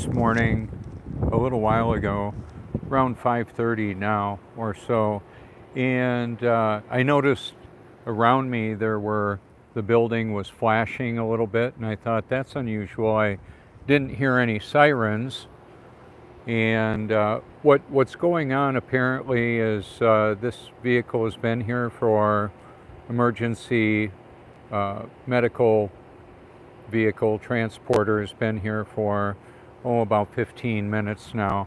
this morning a little while ago, around 5:30 now or so, and I noticed around me the building was flashing a little bit, and I thought that's unusual. I didn't hear any sirens, and what's going on apparently is this vehicle has been here for emergency medical vehicle transporter has been here for about 15 minutes now.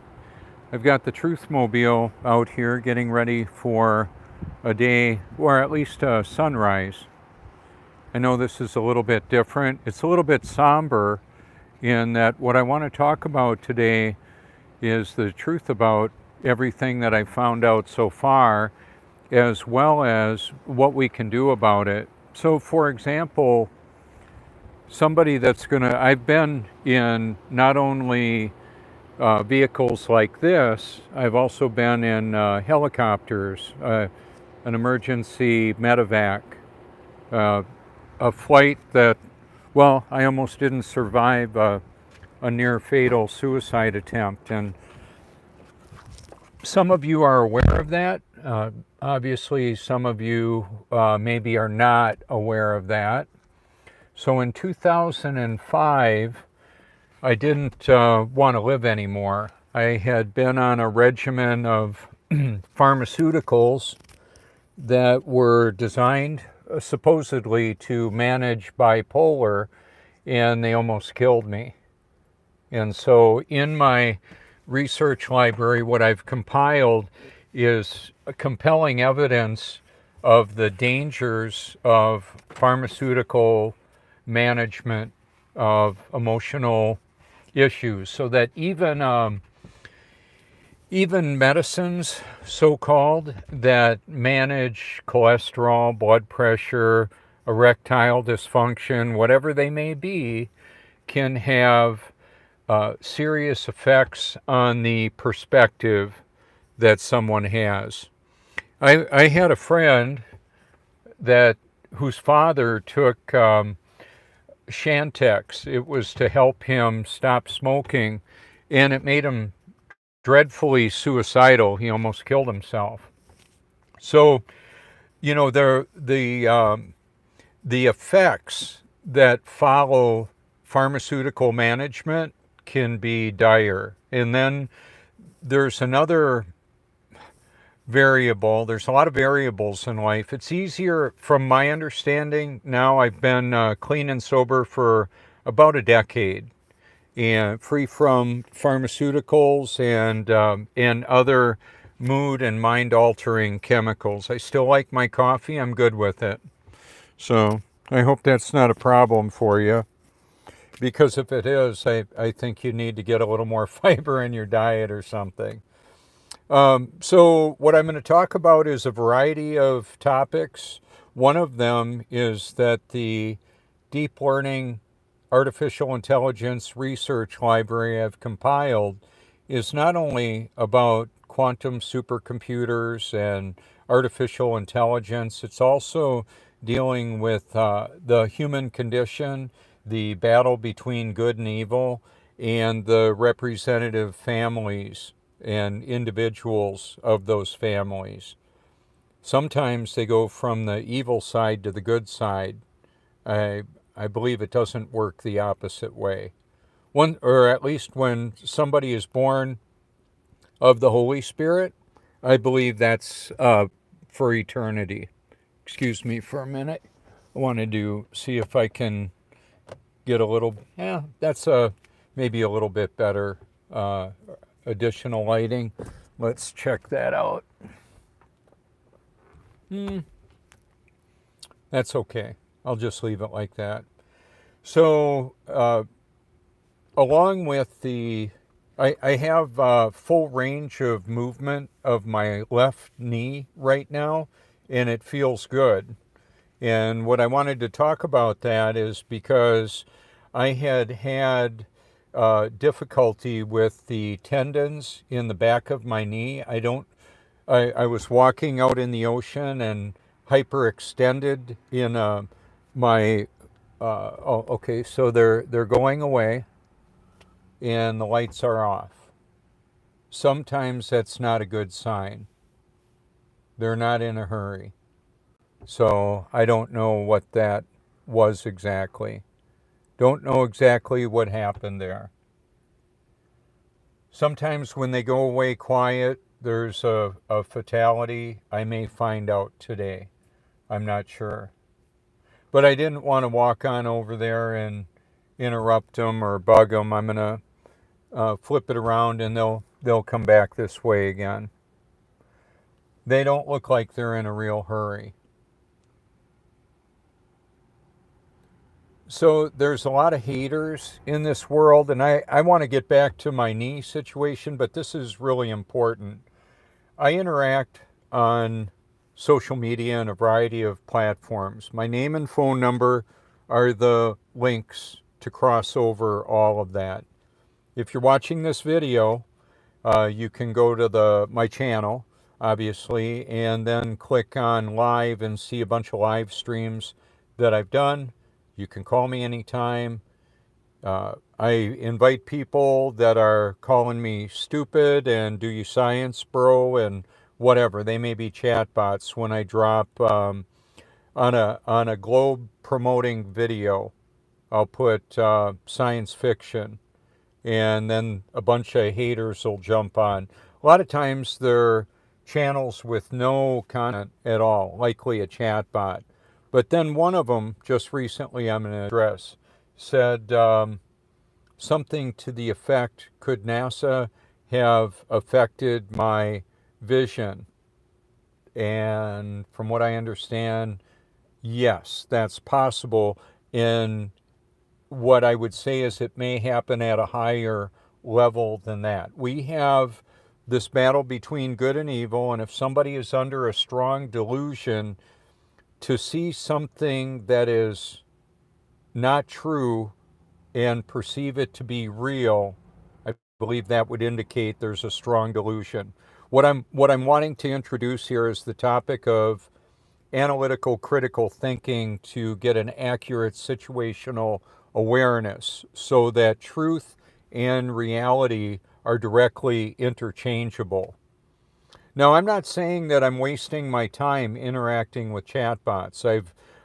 I've got the Truthmobile out here getting ready for a day, or at least a sunrise. I know this is a little bit different. It's a little bit somber in that what I want to talk about today is the truth about everything that I've found out so far, as well as what we can do about it. So, for example, I've been in not only vehicles like this, I've also been in helicopters, an emergency medevac, a flight that, well, I almost didn't survive a near fatal suicide attempt. And some of you are aware of that. Obviously, some of you maybe are not aware of that. So in 2005, I didn't want to live anymore. I had been on a regimen of pharmaceuticals that were designed supposedly to manage bipolar, and they almost killed me. And so in my research library, what I've compiled is compelling evidence of the dangers of pharmaceutical management of emotional issues, so that even medicines, so-called, that manage cholesterol, blood pressure, erectile dysfunction, whatever they may be, can have serious effects on the perspective that someone has. I had a friend whose father took Shantex. It was to help him stop smoking, and it made him dreadfully suicidal. He almost killed himself. So, the effects that follow pharmaceutical management can be dire. And then there's another variable. There's a lot of variables in life. It's easier, from my understanding, now I've been clean and sober for about a decade, and free from pharmaceuticals and other mood and mind-altering chemicals. I still like my coffee. I'm good with it. So I hope that's not a problem for you, because if it is, I think you need to get a little more fiber in your diet or something. So what I'm going to talk about is a variety of topics. One of them is that the deep learning artificial intelligence research library I've compiled is not only about quantum supercomputers and artificial intelligence, it's also dealing with the human condition, the battle between good and evil, and the representative families and individuals of those families. Sometimes they go from the evil side to the good side. I believe it doesn't work the opposite way. Or at least when somebody is born of the Holy Spirit, I believe that's for eternity. Excuse me for a minute. I wanted to see if I can get a little, that's maybe a little bit better additional lighting. Let's check that out. That's okay. I'll just leave it like that. So, along with I have full range of movement of my left knee right now, and it feels good. And what I wanted to talk about that is because I had difficulty with the tendons in the back of my knee. I was walking out in the ocean and hyperextended in my, okay, so they're going away. and the lights are off. Sometimes that's not a good sign. They're not in a hurry. So I don't know what that was exactly. Don't know exactly what happened there. Sometimes when they go away quiet, there's a fatality. I may find out today. I'm not sure. But I didn't want to walk on over there and interrupt them or bug them. I'm going to flip it around and they'll come back this way again. They don't look like they're in a real hurry. So there's a lot of haters in this world, and I want to get back to my knee situation, but this is really important. I interact on social media and a variety of platforms. My name and phone number are the links to cross over all of that. If you're watching this video, you can go to my channel, obviously, and then click on live and see a bunch of live streams that I've done. You can call me anytime. I invite people that are calling me stupid and do you science, bro, and whatever. They may be chatbots when I drop on a globe promoting video. I'll put science fiction, and then a bunch of haters will jump on. A lot of times they're channels with no content at all, likely a chatbot. But then one of them, just recently I'm going to address, said something to the effect, could NASA have affected my vision? And from what I understand, yes, that's possible. And what I would say is it may happen at a higher level than that. We have this battle between good and evil, and if somebody is under a strong delusion, to see something that is not true and perceive it to be real, I believe that would indicate there's a strong delusion. What I'm wanting to introduce here is the topic of analytical critical thinking to get an accurate situational awareness so that truth and reality are directly interchangeable. Now, I'm not saying that I'm wasting my time interacting with chatbots.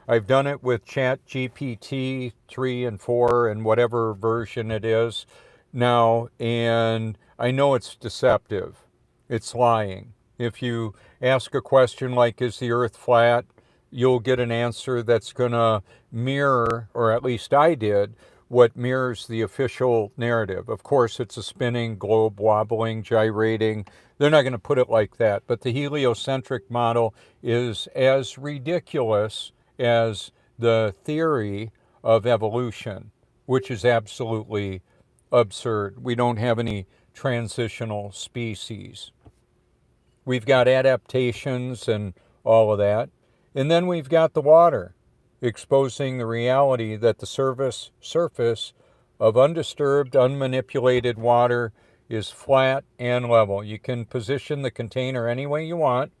I've done it with ChatGPT 3 and 4 and whatever version it is now, and I know it's deceptive. It's lying. If you ask a question like, is the earth flat? You'll get an answer that's going to mirror, or at least I did, what mirrors the official narrative. Of course, it's a spinning globe, wobbling, gyrating. They're not going to put it like that. But the heliocentric model is as ridiculous as the theory of evolution, which is absolutely absurd. We don't have any transitional species. We've got adaptations and all of that. And then we've got the water, exposing the reality that the surface of undisturbed, unmanipulated water is flat and level. You can position the container any way you want,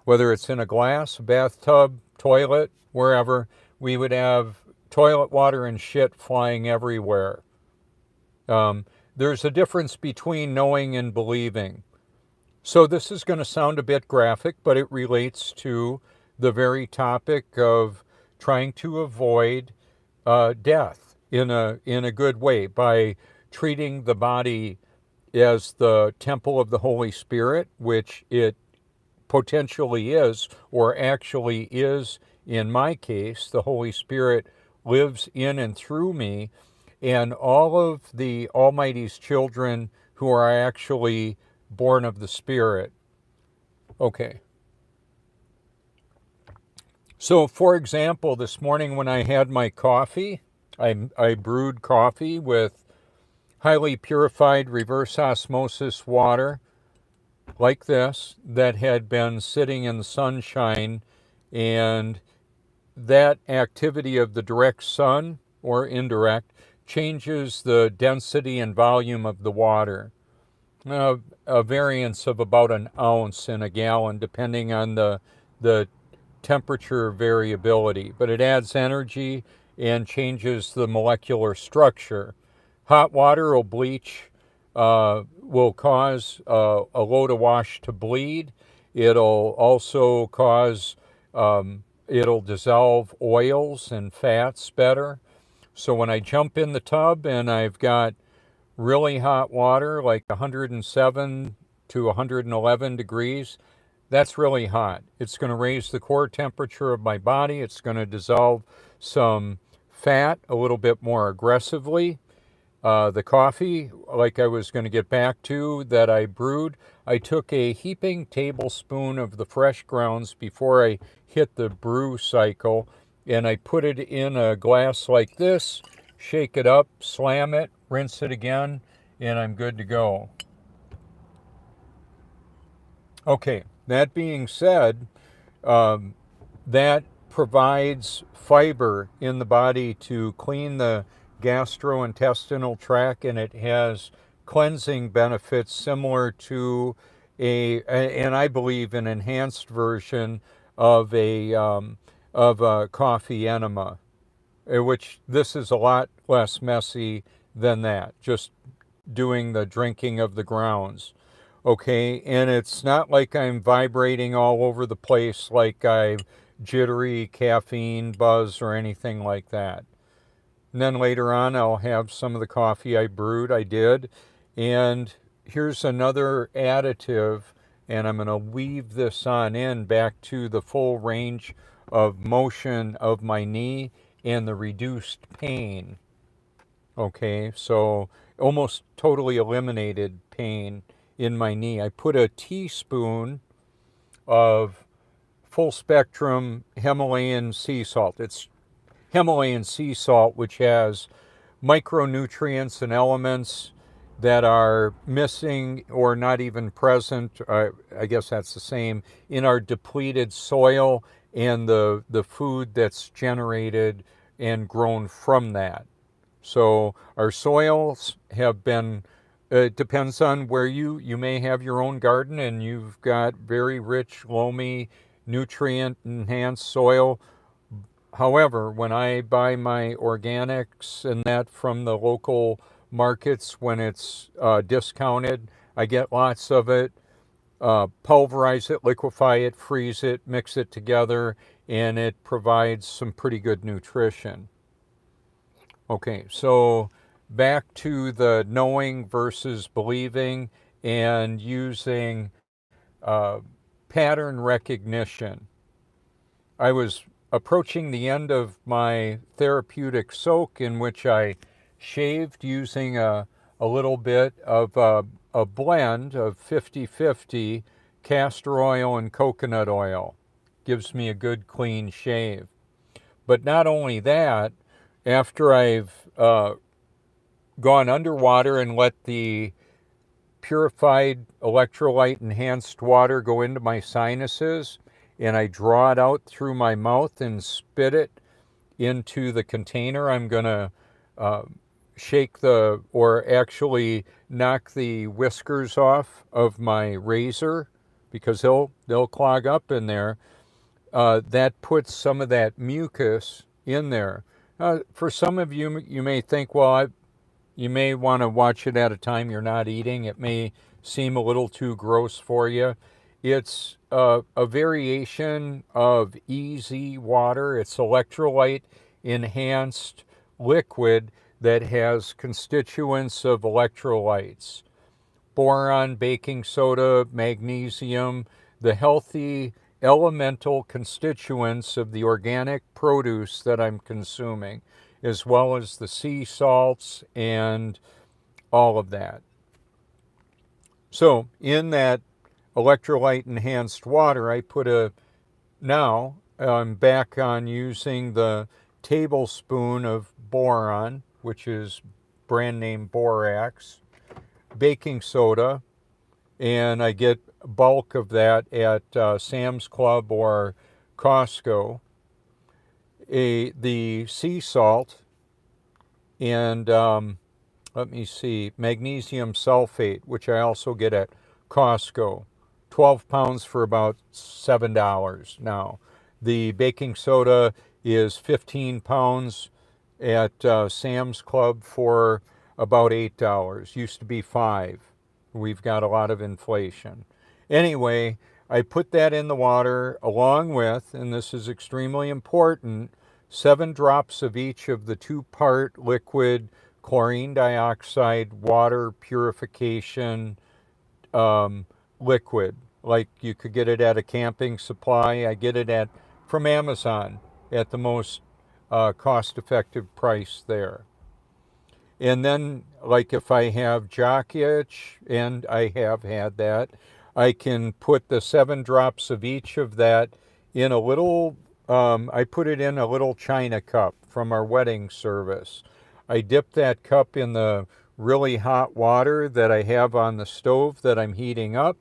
whether it's in a glass, bathtub, toilet, wherever. We would have toilet water and shit flying everywhere. There's a difference between knowing and believing. So this is going to sound a bit graphic, but it relates to the very topic of trying to avoid death in a good way by treating the body as the temple of the Holy Spirit, which it potentially is, or actually is in my case. The Holy Spirit lives in and through me, and all of the Almighty's children who are actually born of the Spirit. Okay. So, for example, this morning when I had my coffee, I brewed coffee with highly purified reverse osmosis water like this that had been sitting in the sunshine, and that activity of the direct sun or indirect changes the density and volume of the water. A variance of about an ounce in a gallon, depending on the temperature variability, but it adds energy and changes the molecular structure. Hot water will bleach, will cause a load of wash to bleed. It'll also cause, it'll dissolve oils and fats better. So when I jump in the tub and I've got really hot water, like 107 to 111 degrees, that's really hot. It's going to raise the core temperature of my body. It's going to dissolve some fat a little bit more aggressively. The coffee, like I was going to get back to, that I brewed, I took a heaping tablespoon of the fresh grounds before I hit the brew cycle, and I put it in a glass like this, shake it up, slam it, rinse it again, and I'm good to go. Okay, that being said, that provides fiber in the body to clean the gastrointestinal tract, and it has cleansing benefits similar to and I believe an enhanced version of a coffee enema, which this is a lot less messy than that, just doing the drinking of the grounds. Okay, and it's not like I'm vibrating all over the place like I'm jittery, caffeine, buzz, or anything like that. And then later on, I'll have some of the coffee I brewed, I did. And here's another additive, and I'm going to weave this on in back to the full range of motion of my knee and the reduced pain. Okay, so almost totally eliminated pain in my knee. I put a teaspoon of full spectrum Himalayan sea salt. It's Himalayan sea salt, which has micronutrients and elements that are missing or not even present, I guess that's the same, in our depleted soil and the food that's generated and grown from that. So our soils have been, it depends on where you may have your own garden and you've got very rich, loamy, nutrient enhanced soil. However, when I buy my organics and that from the local markets, when it's discounted, I get lots of it, pulverize it, liquefy it, freeze it, mix it together, and it provides some pretty good nutrition. Okay, so back to the knowing versus believing and using uh, pattern recognition. I was approaching the end of my therapeutic soak in which I shaved using a little bit of a blend of 50-50 castor oil and coconut oil. Gives me a good clean shave. But not only that, after I've gone underwater and let the purified electrolyte enhanced water go into my sinuses, and I draw it out through my mouth and spit it into the container, I'm going to shake or actually knock the whiskers off of my razor because they'll clog up in there. That puts some of that mucus in there. For some of you, you may think, well, you may want to watch it at a time you're not eating. It may seem a little too gross for you. It's a variation of easy water. It's electrolyte enhanced liquid that has constituents of electrolytes: boron, baking soda, magnesium, the healthy elemental constituents of the organic produce that I'm consuming, as well as the sea salts and all of that. So in that electrolyte enhanced water, I put now I'm back on using the tablespoon of boron, which is brand name borax, baking soda, and I get bulk of that at Sam's Club or Costco, the sea salt, and let me see, magnesium sulfate, which I also get at Costco. 12 pounds for about $7 now. The baking soda is 15 pounds at Sam's Club for about $8. Used to be 5. We've got a lot of inflation. Anyway, I put that in the water along with, and this is extremely important, 7 drops of each of the 2-part liquid chlorine dioxide water purification liquid. Like you could get it at a camping supply. I get it from Amazon at the most cost-effective price there. And then, like if I have jock itch, and I have had that, I can put the 7 drops of each of that in a little, I put it in a little china cup from our wedding service. I dip that cup in the really hot water that I have on the stove that I'm heating up,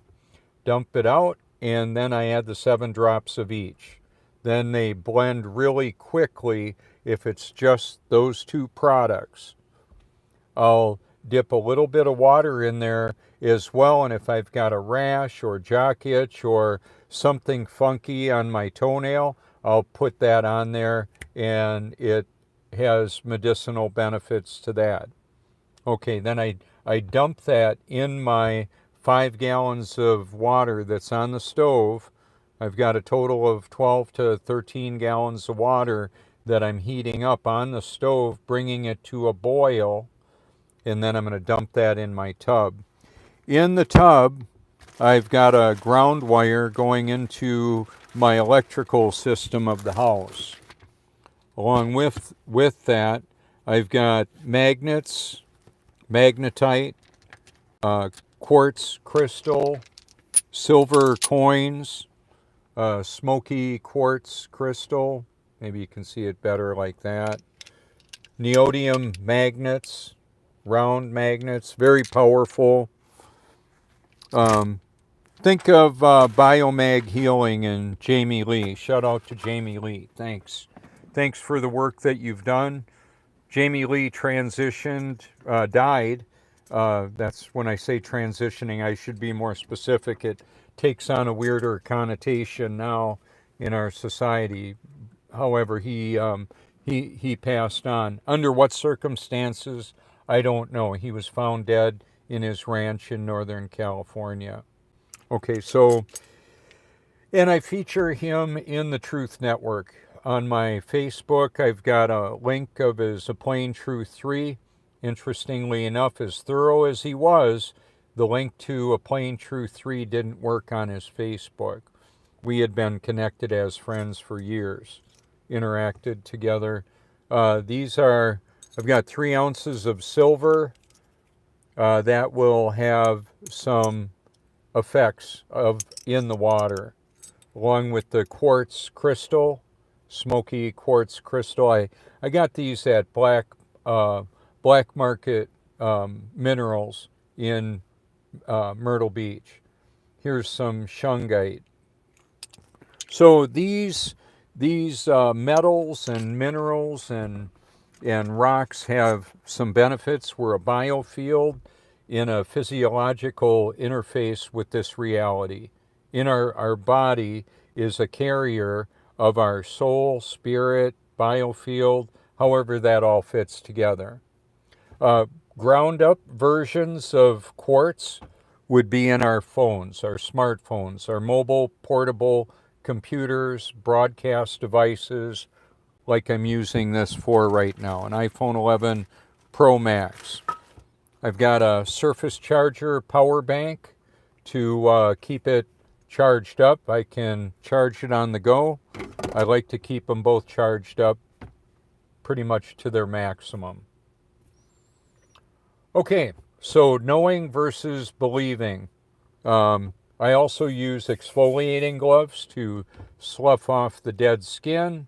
dump it out, and then I add the 7 drops of each. Then they blend really quickly if it's just those 2 products. I'll dip a little bit of water in there as well, and if I've got a rash or jock itch or something funky on my toenail, I'll put that on there, and it has medicinal benefits to that. Okay, then I dump that in my 5 gallons of water that's on the stove. I've got a total of 12 to 13 gallons of water that I'm heating up on the stove, bringing it to a boil, and then I'm going to dump that in my tub. In the tub, I've got a ground wire going into my electrical system of the house. Along with that, I've got magnets, magnetite, quartz crystal, silver coins, smoky quartz crystal. Maybe you can see it better like that. Neodymium magnets, round magnets, very powerful. Think of Biomag Healing and Jamie Lee. Shout out to Jamie Lee. Thanks. Thanks for the work that you've done. Jamie Lee transitioned, died. That's when I say transitioning, I should be more specific. It takes on a weirder connotation now in our society. However, he passed on. Under what circumstances, I don't know. He was found dead in his ranch in Northern California. Okay, so, and I feature him in the Truth Network. On my Facebook, I've got a link of his A Plain Truth 3. Interestingly enough, as thorough as he was, the link to A Plain Truth 3 didn't work on his Facebook. We had been connected as friends for years, interacted together. These are, I've got 3 ounces of silver that will have some effects in the water, along with the quartz crystal, smoky quartz crystal. I got these at black market minerals in Myrtle Beach. Here's some shungite. So these metals and minerals and rocks have some benefits. We're a biofield in a physiological interface with this reality. In our body is a carrier of our soul, spirit, biofield, however that all fits together. Ground up versions of quartz would be in our phones, our smartphones, our mobile portable computers, broadcast devices, like I'm using this for right now, an iPhone 11 Pro Max. I've got a surface charger power bank to keep it charged up. I can charge it on the go. I like to keep them both charged up pretty much to their maximum. Okay, so knowing versus believing. I also use exfoliating gloves to slough off the dead skin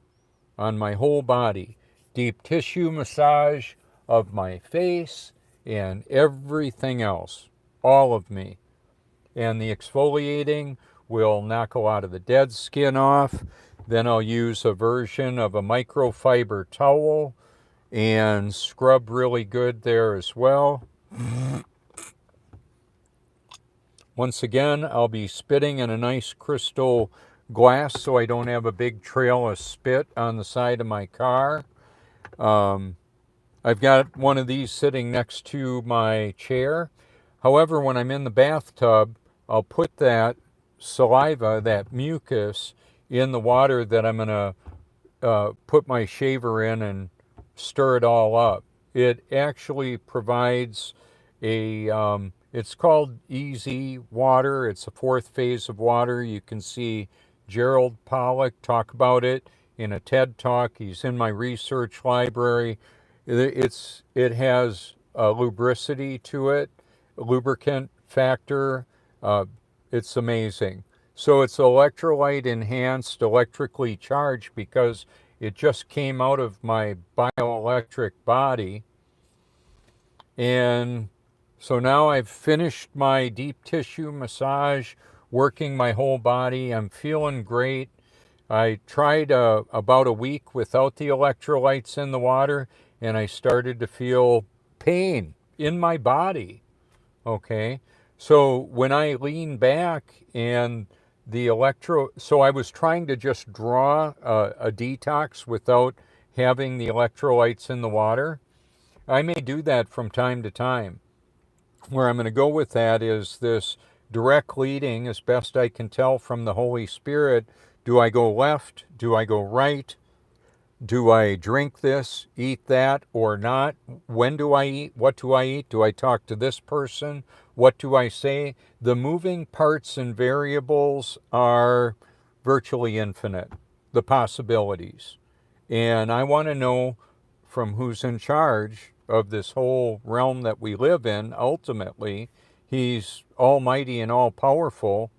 on my whole body. Deep tissue massage of my face and everything else, all of me. And the exfoliating will knock a lot of the dead skin off. Then I'll use a version of a microfiber towel and scrub really good there as well. Once again, I'll be spitting in a nice crystal glass so I don't have a big trail of spit on the side of my car. I've got one of these sitting next to my chair. However, when I'm in the bathtub, I'll put that saliva, that mucus, in the water that I'm going to put my shaver in and stir it all up. It actually provides it's called easy water. It's the fourth phase of water. You can see Gerald Pollack talk about it in a TED Talk. He's in my research library. It has lubricity to it, lubricant factor. Uh, it's amazing. So it's electrolyte enhanced, electrically charged because it just came out of my bioelectric body. And so now I've finished my deep tissue massage, working my whole body. I'm feeling great. I tried about a week without the electrolytes in the water, and I started to feel pain in my body. Okay. So when I lean back and so I was trying to just draw a detox without having the electrolytes in the water. I may do that from time to time. Where I'm going to go with that is this direct leading, as best I can tell from the Holy Spirit. Do I go left? Do I go right? Do I drink this, eat that, or not? When do I eat? What do I eat? Do I talk to this person? What do I say? The moving parts and variables are virtually infinite, the possibilities. And I want to know from who's in charge of this whole realm that we live in. Ultimately, he's almighty and all powerful,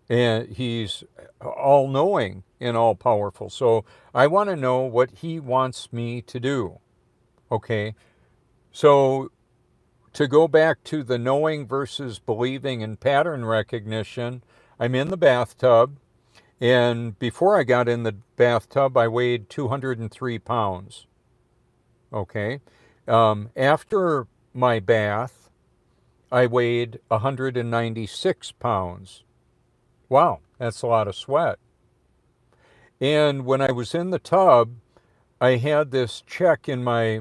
and he's all knowing and all powerful. So I want to know what he wants me to do. Okay. So to go back to the knowing versus believing and pattern recognition, I'm in the bathtub. And before I got in the bathtub, I weighed 203 pounds. Okay. After my bath, I weighed 196 pounds. Wow, that's a lot of sweat. And when I was in the tub, I had this check in I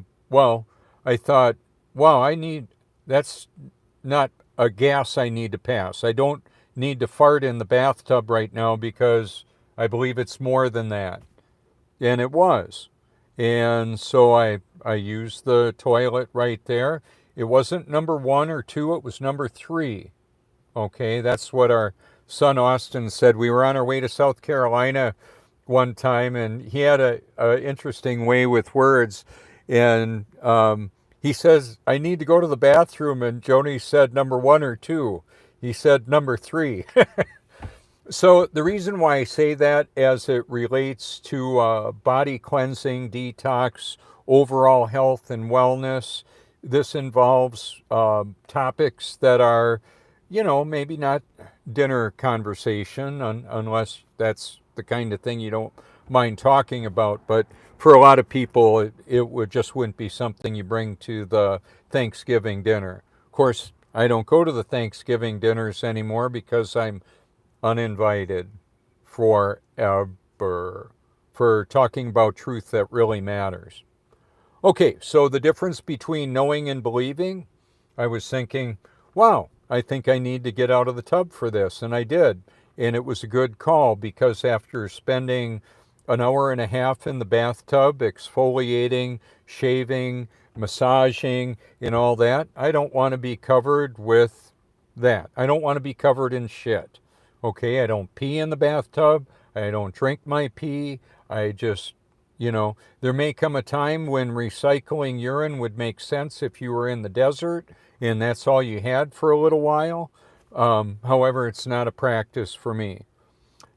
thought, wow, that's not a gas I need to pass. I don't need to fart in the bathtub right now because I believe it's more than that. And it was. And so I used the toilet right there. It wasn't number 1 or 2, it was number 3. Okay, that's what our son Austin said. We were on our way to South Carolina one time, and he had a interesting way with words. And he says, I need to go to the bathroom. And Joni said number 1 or 2. He said number 3. So the reason why I say that as it relates to body cleansing, detox, overall health and wellness, this involves topics that are, maybe not dinner conversation unless that's the kind of thing you don't mind talking about. But for a lot of people, it wouldn't be something you bring to the Thanksgiving dinner. Of course, I don't go to the Thanksgiving dinners anymore because I'm uninvited forever for talking about truth that really matters. Okay, so the difference between knowing and believing, I was thinking, wow, I think I need to get out of the tub for this, and I did. And it was a good call because after spending an hour and a half in the bathtub, exfoliating, shaving, massaging, and all that, I don't want to be covered with that. I don't want to be covered in shit. Okay, I don't pee in the bathtub. I don't drink my pee. I just, there may come a time when recycling urine would make sense if you were in the desert and that's all you had for a little while. However, it's not a practice for me.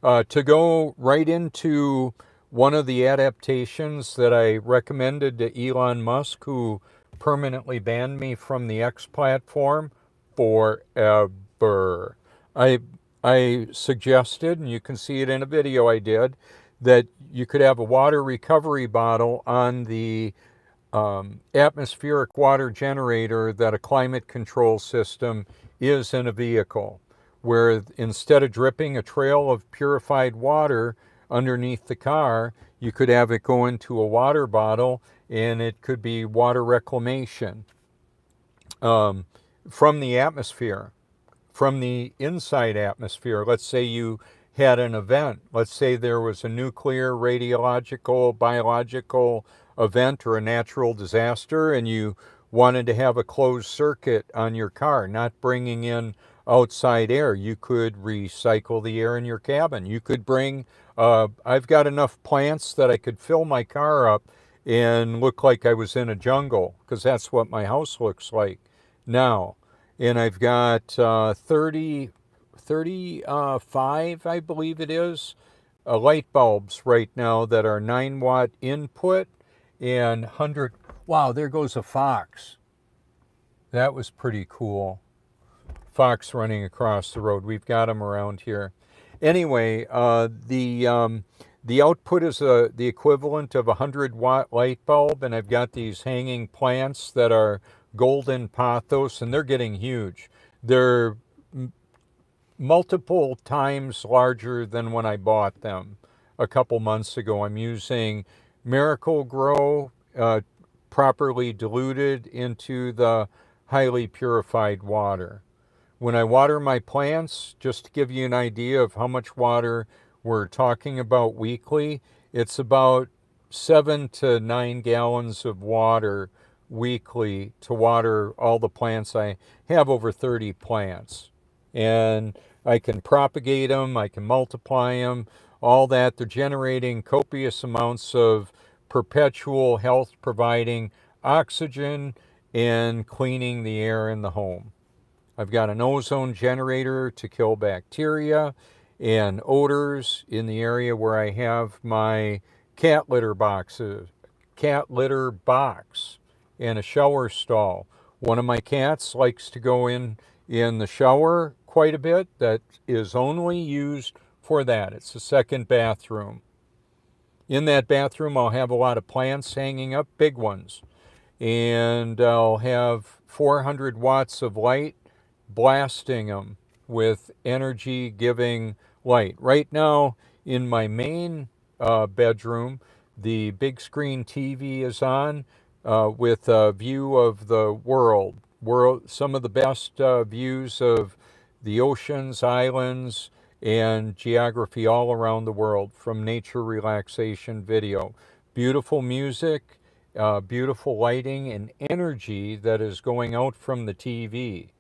To go right into one of the adaptations that I recommended to Elon Musk, who permanently banned me from the X platform forever. I suggested, and you can see it in a video I did, that you could have a water recovery bottle on the atmospheric water generator that a climate control system is in a vehicle, where instead of dripping a trail of purified water underneath the car, you could have it go into a water bottle, and it could be water reclamation from the atmosphere, from the inside atmosphere. Let's say you had an event. Let's say there was a nuclear, radiological, biological event or a natural disaster, and you wanted to have a closed circuit on your car, not bringing in outside air. You could recycle the air in your cabin. You could bring, I've got enough plants that I could fill my car up and look like I was in a jungle, because that's what my house looks like now. And I've got 35, I believe it is, light bulbs right now that are 9-watt input and 100. Wow, there goes a fox. That was pretty cool. Fox running across the road. We've got them around here. Anyway, the output is the equivalent of a 100-watt light bulb, and I've got these hanging plants that are golden pothos, and they're getting huge. They're multiple times larger than when I bought them a couple months ago. I'm using Miracle Grow, properly diluted into the highly purified water. When I water my plants, just to give you an idea of how much water we're talking about weekly, it's about 7 to 9 gallons of water weekly to water all the plants. I have over 30 plants, and I can propagate them, I can multiply them, all that. They're generating copious amounts of perpetual health providing oxygen and cleaning the air in the home. I've got an ozone generator to kill bacteria and odors in the area where I have my cat litter box and a shower stall. One of my cats likes to go in the shower quite a bit. That is only used for that. It's the second bathroom. In that bathroom, I'll have a lot of plants hanging up, big ones. And I'll have 400 watts of light blasting them with energy-giving light. Right now, in my main bedroom, the big screen TV is on with a view of the world. Some of the best views of the oceans, islands, and geography all around the world from Nature Relaxation Video. Beautiful music, beautiful lighting, and energy that is going out from the TV.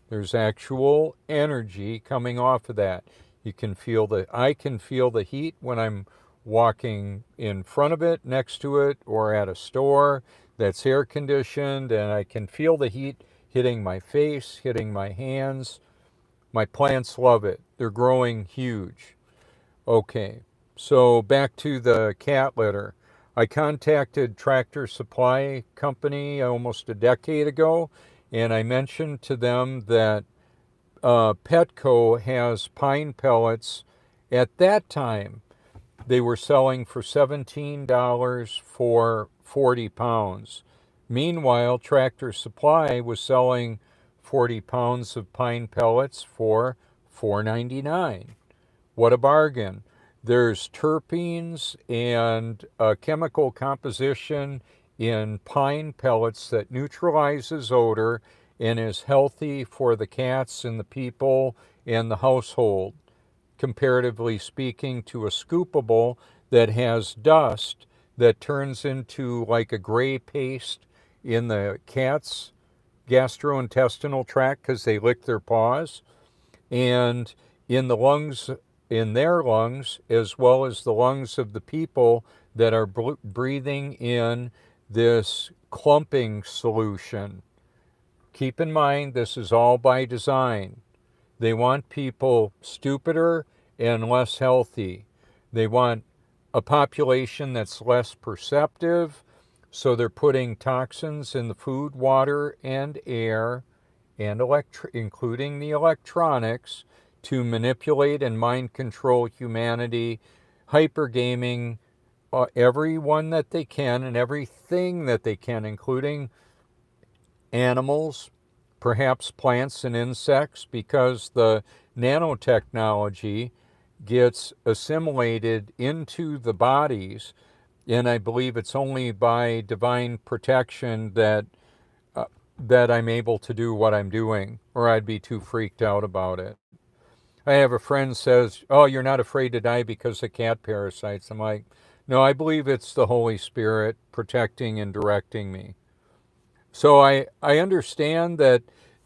There's actual energy coming off of that. I can feel the heat when I'm walking in front of it, next to it, or at a store that's air conditioned, and I can feel the heat hitting my face, hitting my hands. My plants love it. They're growing huge. Okay, so back to the cat litter. I contacted Tractor Supply Company almost a decade ago, and I mentioned to them that Petco has pine pellets. At that time, they were selling for $17 for 40 pounds. Meanwhile, Tractor Supply was selling 40 pounds of pine pellets for $4.99. What a bargain. There's terpenes and a chemical composition in pine pellets that neutralizes odor and is healthy for the cats and the people and the household, comparatively speaking to a scoopable that has dust that turns into like a gray paste in the cat's gastrointestinal tract because they lick their paws, and in the lungs, in their lungs, as well as the lungs of the people that are breathing in this clumping solution. Keep in mind, this is all by design. They want people stupider and less healthy. They want a population that's less perceptive, so they're putting toxins in the food, water, and air, and including the electronics, to manipulate and mind control humanity, hypergaming everyone that they can and everything that they can, including animals, perhaps plants and insects, because the nanotechnology, gets assimilated into the bodies, and I believe it's only by divine protection that I'm able to do what I'm doing, or I'd be too freaked out about it. I have a friend says, "Oh, you're not afraid to die because of cat parasites." I'm like, "No, I believe it's the Holy Spirit protecting and directing me." So I understand that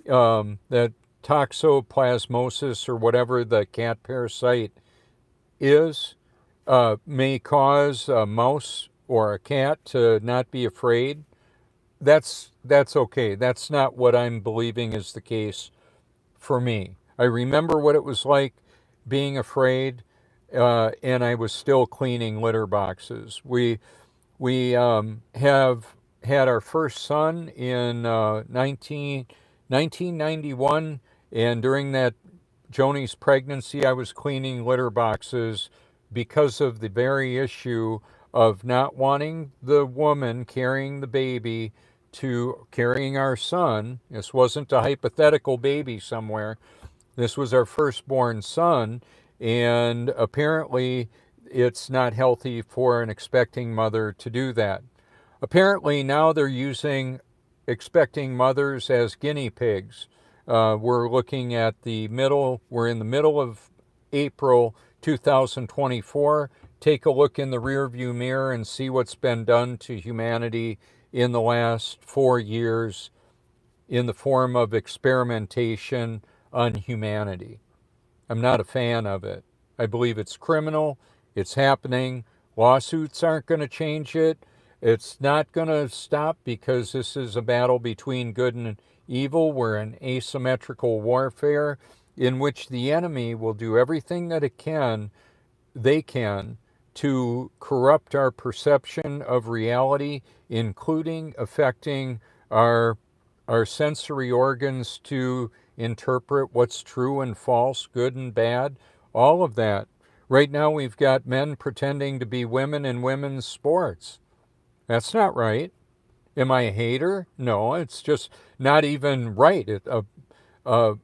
that toxoplasmosis or whatever the cat parasite is may cause a mouse or a cat to not be afraid. That's okay. That's not what I'm believing is the case for me. I remember what it was like being afraid, and I was still cleaning litter boxes. We have had our first son in 1991, and during that Joni's pregnancy, I was cleaning litter boxes because of the very issue of not wanting the woman carrying the baby to carrying our son. This wasn't a hypothetical baby somewhere. This was our firstborn son, and apparently it's not healthy for an expecting mother to do that. Apparently now they're using expecting mothers as guinea pigs. We're looking at we're in the middle of April 2024. Take a look in the rearview mirror and see what's been done to humanity in the last 4 years in the form of experimentation on humanity. I'm not a fan of it. I believe it's criminal. It's happening. Lawsuits aren't going to change it. It's not going to stop because this is a battle between good and evil. We're in asymmetrical warfare in which the enemy will do everything that they can to corrupt our perception of reality, including affecting our sensory organs to interpret what's true and false, good and bad, all of that. Right now, we've got men pretending to be women in women's sports. That's not right. Am I a hater? No, it's just not even right. A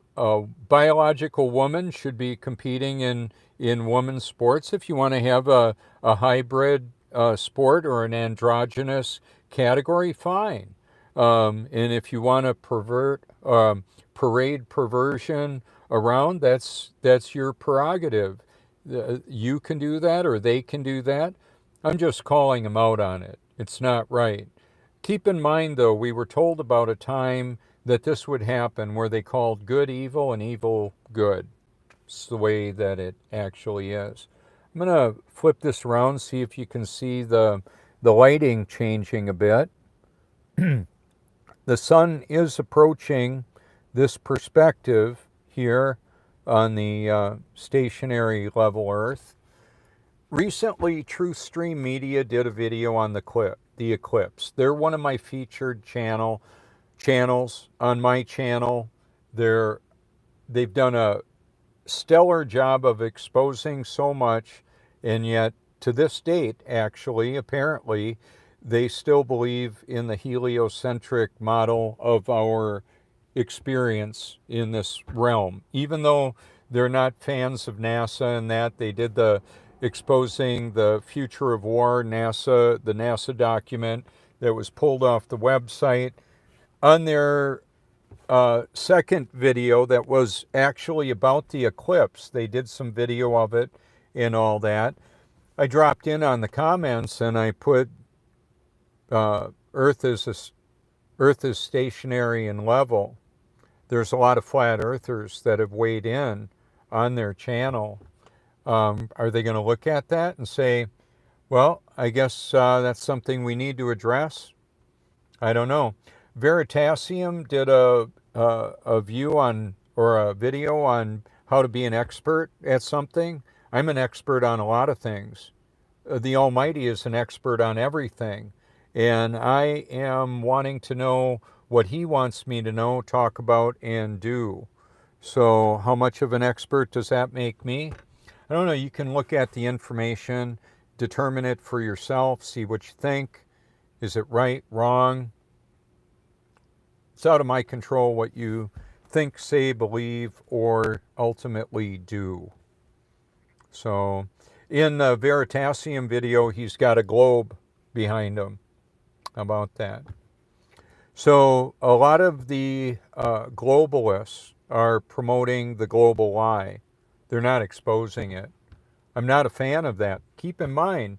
biological woman should be competing in women's sports. If you want to have a hybrid sport or an androgynous category, fine. And if you want to parade perversion around, that's your prerogative. You can do that, or they can do that. I'm just calling them out on it. It's not right. Keep in mind, though, we were told about a time that this would happen where they called good evil and evil good. It's the way that it actually is. I'm going to flip this around, see if you can see the lighting changing a bit. The sun is approaching this perspective here on the stationary level Earth. Recently, Truth Stream Media did a video on the eclipse. They're one of my featured channels on my channel. They've done a stellar job of exposing so much, and yet to this date, actually, apparently, they still believe in the heliocentric model of our experience in this realm. Even though they're not fans of NASA and that, they did the exposing the future of war, the NASA document that was pulled off the website. On their second video that was actually about the eclipse, they did some video of it and all that. I dropped in on the comments and I put Earth is stationary and level. There's a lot of flat earthers that have weighed in on their channel. Are they going to look at that and say, well, I guess that's something we need to address? I don't know. Veritasium did a view on, or a video on how to be an expert at something. I'm an expert on a lot of things. The Almighty is an expert on everything. And I am wanting to know what He wants me to know, talk about, and do. So how much of an expert does that make me? I don't know. You can look at the information, determine it for yourself, see what you think. Is it right, wrong? It's out of my control what you think, say, believe, or ultimately do. So in the Veritasium video, he's got a globe behind him. How about that? So a lot of the globalists are promoting the global lie. They're not exposing it. I'm not a fan of that. Keep in mind,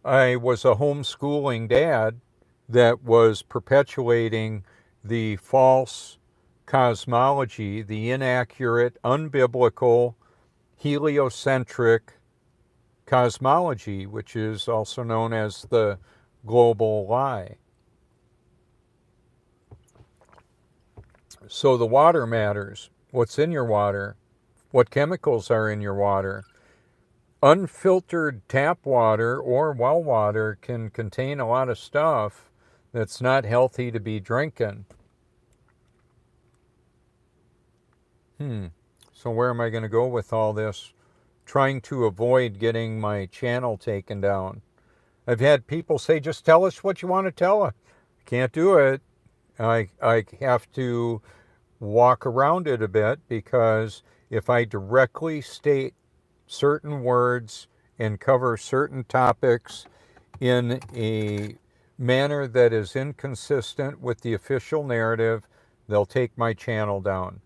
I was a homeschooling dad that was perpetuating the false cosmology, the inaccurate, unbiblical, heliocentric cosmology, which is also known as the global lie. So the water matters. What's in your water? What chemicals are in your water? Unfiltered tap water or well water can contain a lot of stuff that's not healthy to be drinking. So where am I going to go with all this? Trying to avoid getting my channel taken down. I've had people say, just tell us what you want to tell us. Can't do it. I have to walk around it a bit, because if I directly state certain words and cover certain topics in a manner that is inconsistent with the official narrative, they'll take my channel down.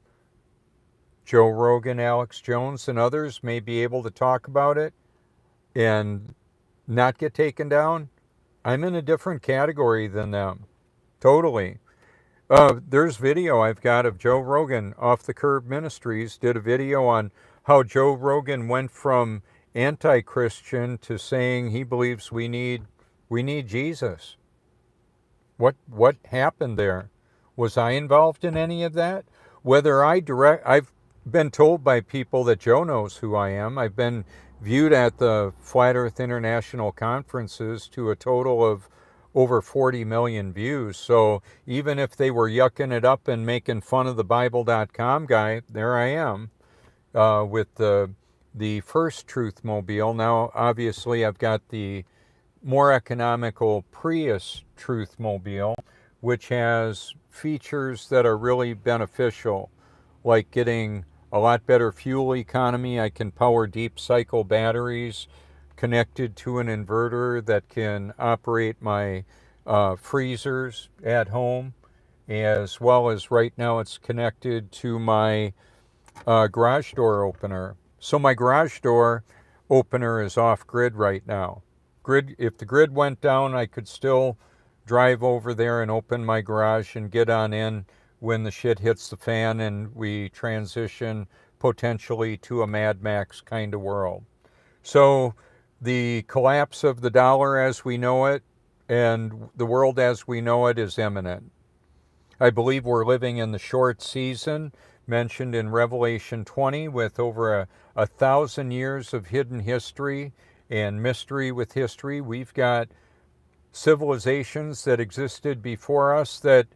Joe Rogan, Alex Jones, and others may be able to talk about it and not get taken down. I'm in a different category than them. Totally. There's video I've got of Joe Rogan. Off the Curb Ministries did a video on how Joe Rogan went from anti-Christian to saying he believes we need Jesus. What happened there? Was I involved in any of that? I've been told by people that Joe knows who I am. I've been viewed at the Flat Earth International conferences to a total of over 40 million views. So even if they were yucking it up and making fun of the Bible.com guy, there I am with the first Truth Mobile. Now, obviously, I've got the more economical Prius Truth Mobile, which has features that are really beneficial, like getting a lot better fuel economy. I can power deep cycle batteries connected to an inverter that can operate my freezers at home, as well as right now it's connected to my garage door opener. So my garage door opener is off grid right now. If the grid went down, I could still drive over there and open my garage and get on in when the shit hits the fan and we transition potentially to a Mad Max kind of world. So the collapse of the dollar as we know it and the world as we know it is imminent. I believe we're living in the short season mentioned in Revelation 20, with over 1,000 years of hidden history and mystery with history. We've got civilizations that existed before us that,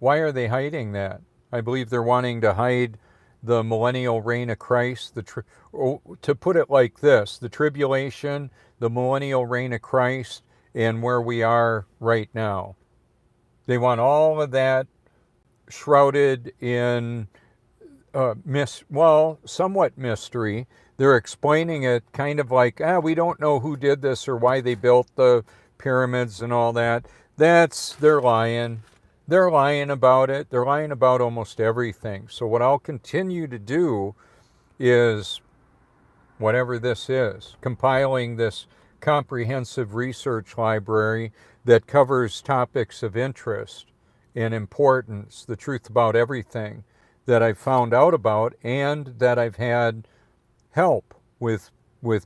why are they hiding that? I believe they're wanting to hide the millennial reign of Christ. To put it like this, the tribulation, the millennial reign of Christ, and where we are right now. They want all of that shrouded in somewhat mystery. They're explaining it kind of like, we don't know who did this or why they built the pyramids and all that. They're lying. They're lying about it. They're lying about almost everything. So what I'll continue to do is, whatever this is, compiling this comprehensive research library that covers topics of interest and importance, the truth about everything that I've found out about, and that I've had help with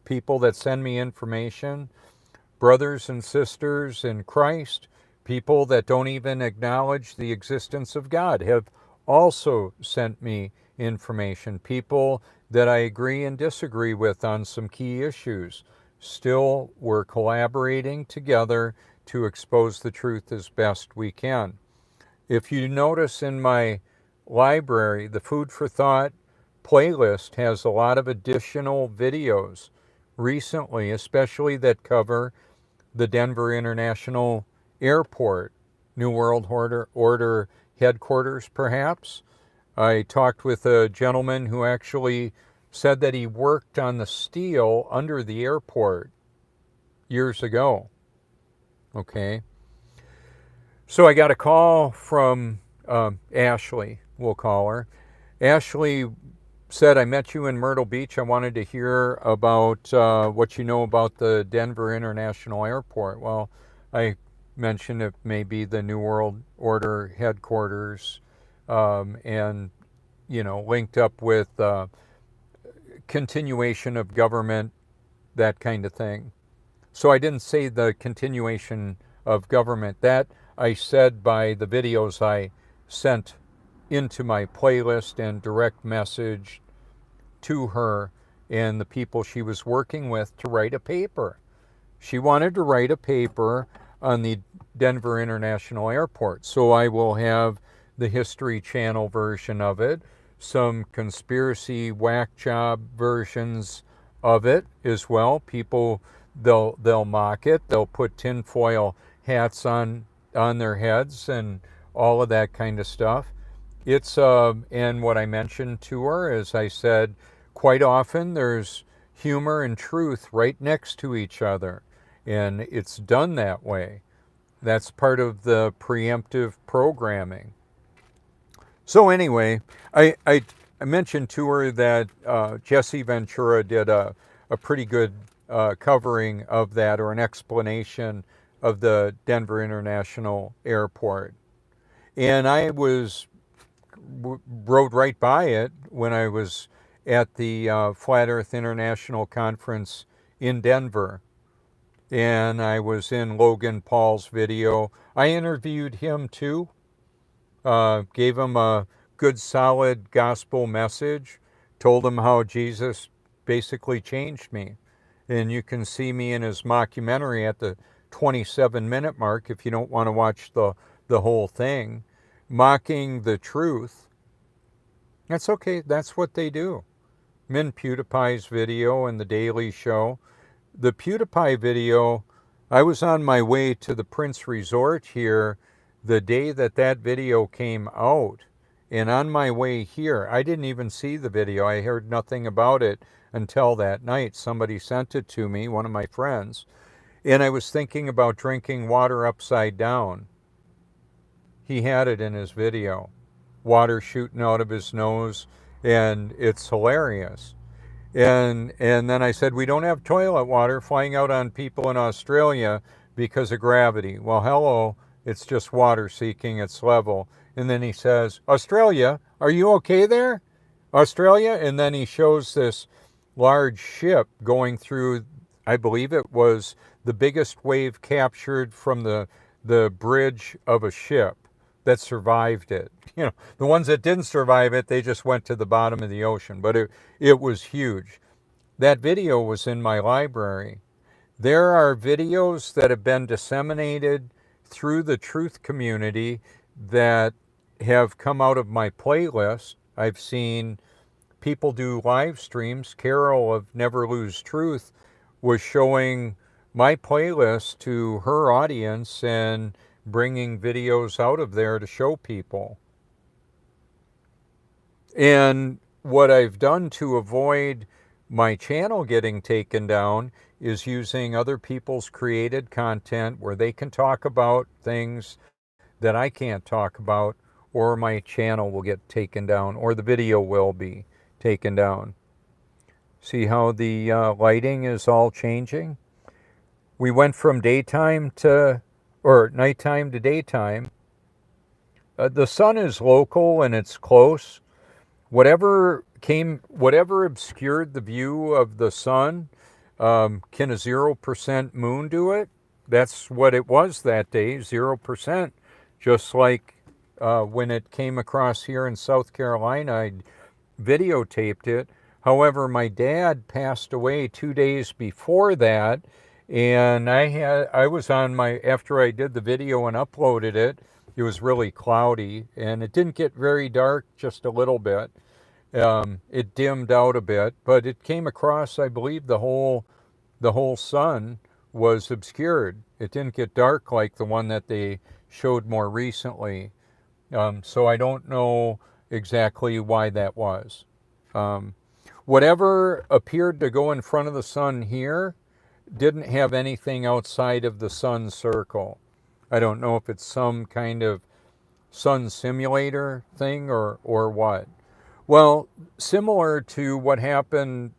people that send me information, brothers and sisters in Christ, people that don't even acknowledge the existence of God have also sent me information. People that I agree and disagree with on some key issues. Still, we're collaborating together to expose the truth as best we can. If you notice in my library, the Food for Thought playlist has a lot of additional videos recently, especially that cover the Denver International Airport, New World Order headquarters, perhaps. I talked with a gentleman who actually said that he worked on the steel under the airport years ago. Okay. So I got a call from Ashley, we'll call her. Ashley said, I met you in Myrtle Beach. I wanted to hear about what you know about the Denver International Airport. Well, I mentioned it may be the New World Order headquarters, and, linked up with continuation of government, that kind of thing. So I didn't say the continuation of government. That I said by the videos I sent into my playlist and direct message to her and the people she was working with to write a paper. She wanted to write a paper on the Denver International Airport. So I will have the History Channel version of it, some conspiracy whack job versions of it as well. People, they'll mock it. They'll put tinfoil hats on their heads and all of that kind of stuff. It's and what I mentioned to her is I said, quite often there's humor and truth right next to each other, and it's done that way. That's part of the preemptive programming. So anyway, I mentioned to her that Jesse Ventura did a pretty good covering of that, or an explanation of the Denver International Airport. And I rode right by it when I was at the Flat Earth International Conference in Denver. And I was in Logan Paul's video. I interviewed him too, gave him a good solid gospel message, told him how Jesus basically changed me. And you can see me in his mockumentary at the 27-minute mark if you don't want to watch the whole thing, mocking the truth. That's okay. That's what they do. Min PewDiePie's video and The Daily Show. The PewDiePie video, I was on my way to the Prince Resort here the day that video came out. And on my way here, I didn't even see the video. I heard nothing about it until that night. Somebody sent it to me, one of my friends. And I was thinking about drinking water upside down. He had it in his video. Water shooting out of his nose, and it's hilarious. And then I said, we don't have toilet water flying out on people in Australia because of gravity. Well, hello, it's just water seeking its level. And then he says, Australia, are you okay there? Australia? And then he shows this large ship going through, I believe it was the biggest wave captured from the bridge of a ship that survived it. The ones that didn't survive it, they just went to the bottom of the ocean. But it was huge. That video was in my library. There are videos that have been disseminated through the truth community that have come out of my playlist. I've seen people do live streams. Carol of Never Lose Truth was showing my playlist to her audience and bringing videos out of there to show people. And what I've done to avoid my channel getting taken down is using other people's created content where they can talk about things that I can't talk about, or my channel will get taken down, or the video will be taken down. See how the lighting is all changing? We went from nighttime to daytime. The sun is local and it's close. Whatever obscured the view of the sun, can a 0% moon do it? That's what it was that day, 0%. Just like when it came across here in South Carolina, I videotaped it. However, my dad passed away 2 days before that, and I was on after I did the video and uploaded it, it was really cloudy, and it didn't get very dark, just a little bit. It dimmed out a bit, but it came across, I believe the whole sun was obscured. It didn't get dark like the one that they showed more recently. So I don't know exactly why that was. Whatever appeared to go in front of the sun here didn't have anything outside of the sun circle. I don't know if it's some kind of sun simulator thing or what. Well, similar to what happened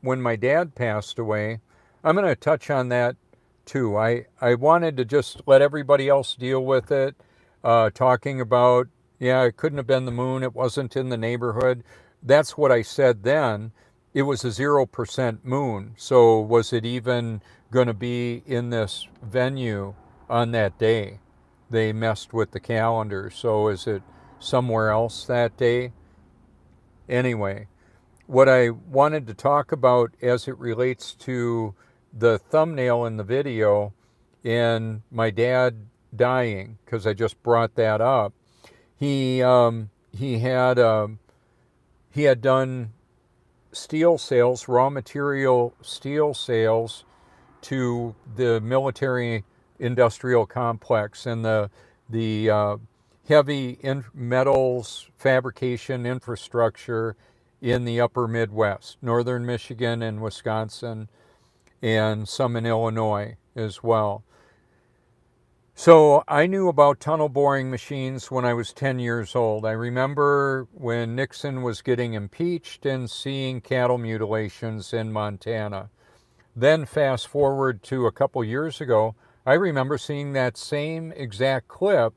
when my dad passed away, I'm going to touch on that too. I wanted to just let everybody else deal with it, talking about, yeah, it couldn't have been the moon, it wasn't in the neighborhood. That's what I said then. It was a 0% moon, so was it even going to be in this venue on that day? They messed with the calendar, so is it somewhere else that day? Anyway, what I wanted to talk about as it relates to the thumbnail in the video and my dad dying, because I just brought that up. He he had he had done steel sales, raw material steel sales to the military industrial complex and the heavy metals fabrication infrastructure in the upper Midwest, northern Michigan and Wisconsin, and some in Illinois as well. So I knew about tunnel boring machines when I was 10 years old. I remember when Nixon was getting impeached and seeing cattle mutilations in Montana. Then fast forward to a couple years ago, I remember seeing that same exact clip,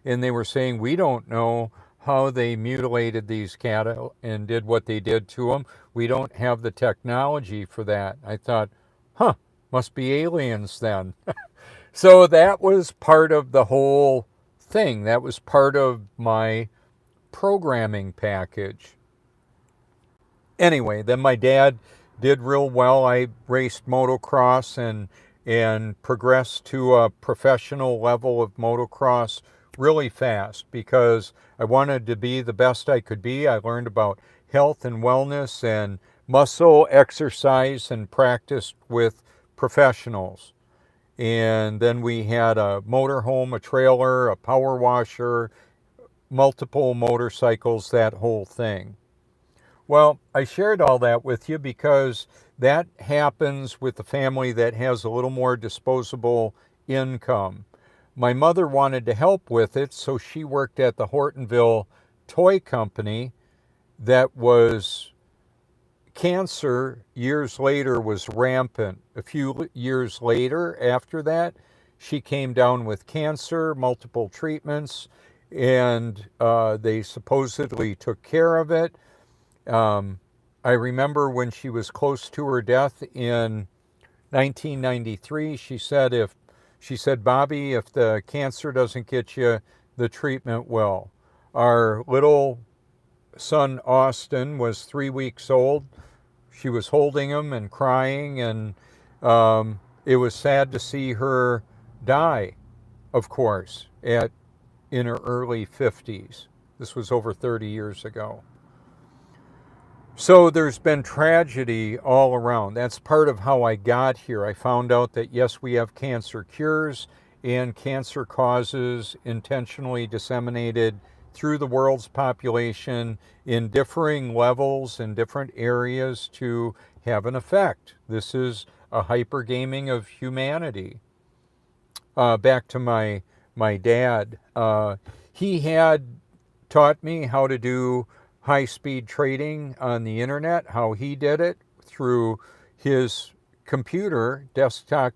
and they were saying, we don't know how they mutilated these cattle and did what they did to them. We don't have the technology for that. I thought, must be aliens then. So that was part of the whole thing. That was part of my programming package. Anyway, then my dad did real well. I raced motocross and progressed to a professional level of motocross really fast because I wanted to be the best I could be. I learned about health and wellness and muscle exercise and practiced with professionals. And then we had a motorhome, a trailer, a power washer, multiple motorcycles, that whole thing. Well, I shared all that with you because that happens with a family that has a little more disposable income. My mother wanted to help with it, so she worked at the Hortonville Toy Company. That was cancer years later was rampant. A few years later after that, she came down with cancer, multiple treatments, and they supposedly took care of it. I remember when she was close to her death in 1993, she said, Bobby, if the cancer doesn't get you, the treatment will. Our little son Austin was 3 weeks old. She was holding him and crying, and it was sad to see her die, of course, in her early 50s. This was over 30 years ago. So there's been tragedy all around. That's part of how I got here. I found out that yes, we have cancer cures and cancer causes intentionally disseminated through the world's population in differing levels in different areas to have an effect. This is a hypergaming of humanity. Back to my dad. He had taught me how to do high-speed trading on the internet, how he did it through his computer, desktop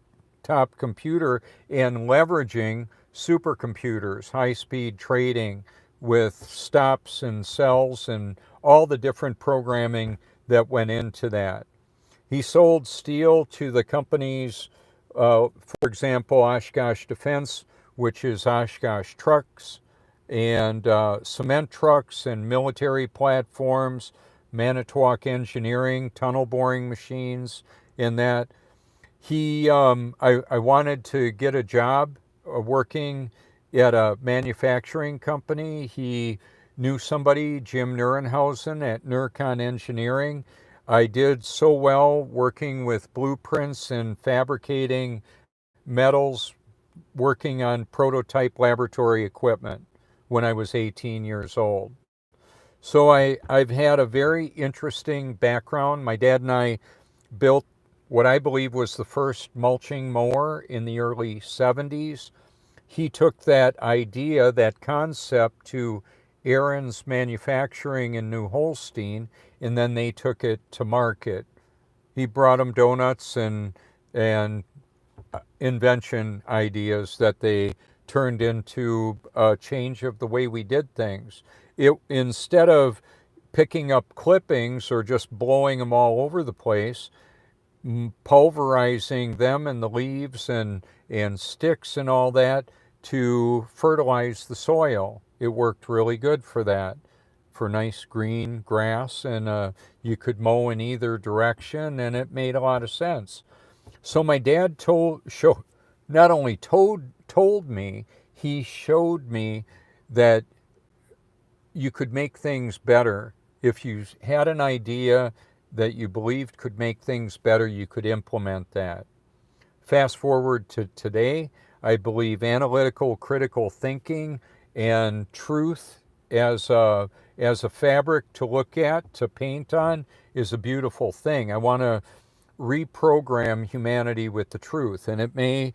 computer, and leveraging supercomputers, high-speed trading with stops and sells and all the different programming that went into that. He sold steel to the companies, for example, Oshkosh Defense, which is Oshkosh Trucks, and cement trucks and military platforms, Manitowoc Engineering, tunnel boring machines, and that. I wanted to get a job working at a manufacturing company. He knew somebody, Jim Nurenhausen at Nurcon Engineering. I did so well working with blueprints and fabricating metals, working on prototype laboratory equipment when I was 18 years old. So I've had a very interesting background. My dad and I built what I believe was the first mulching mower in the early 70s. He took that idea, that concept, to Aaron's Manufacturing in New Holstein, and then they took it to market. He brought them donuts and invention ideas that they turned into a change of the way we did things. Instead of picking up clippings or just blowing them all over the place, pulverizing them and the leaves and sticks and all that to fertilize the soil. It worked really good for that, for nice green grass, and you could mow in either direction, and it made a lot of sense. So my dad not only told me, he showed me that you could make things better. If you had an idea that you believed could make things better, you could implement that. Fast forward to today, I believe analytical, critical thinking and truth as a fabric to look at, to paint on, is a beautiful thing. I want to reprogram humanity with the truth, and it may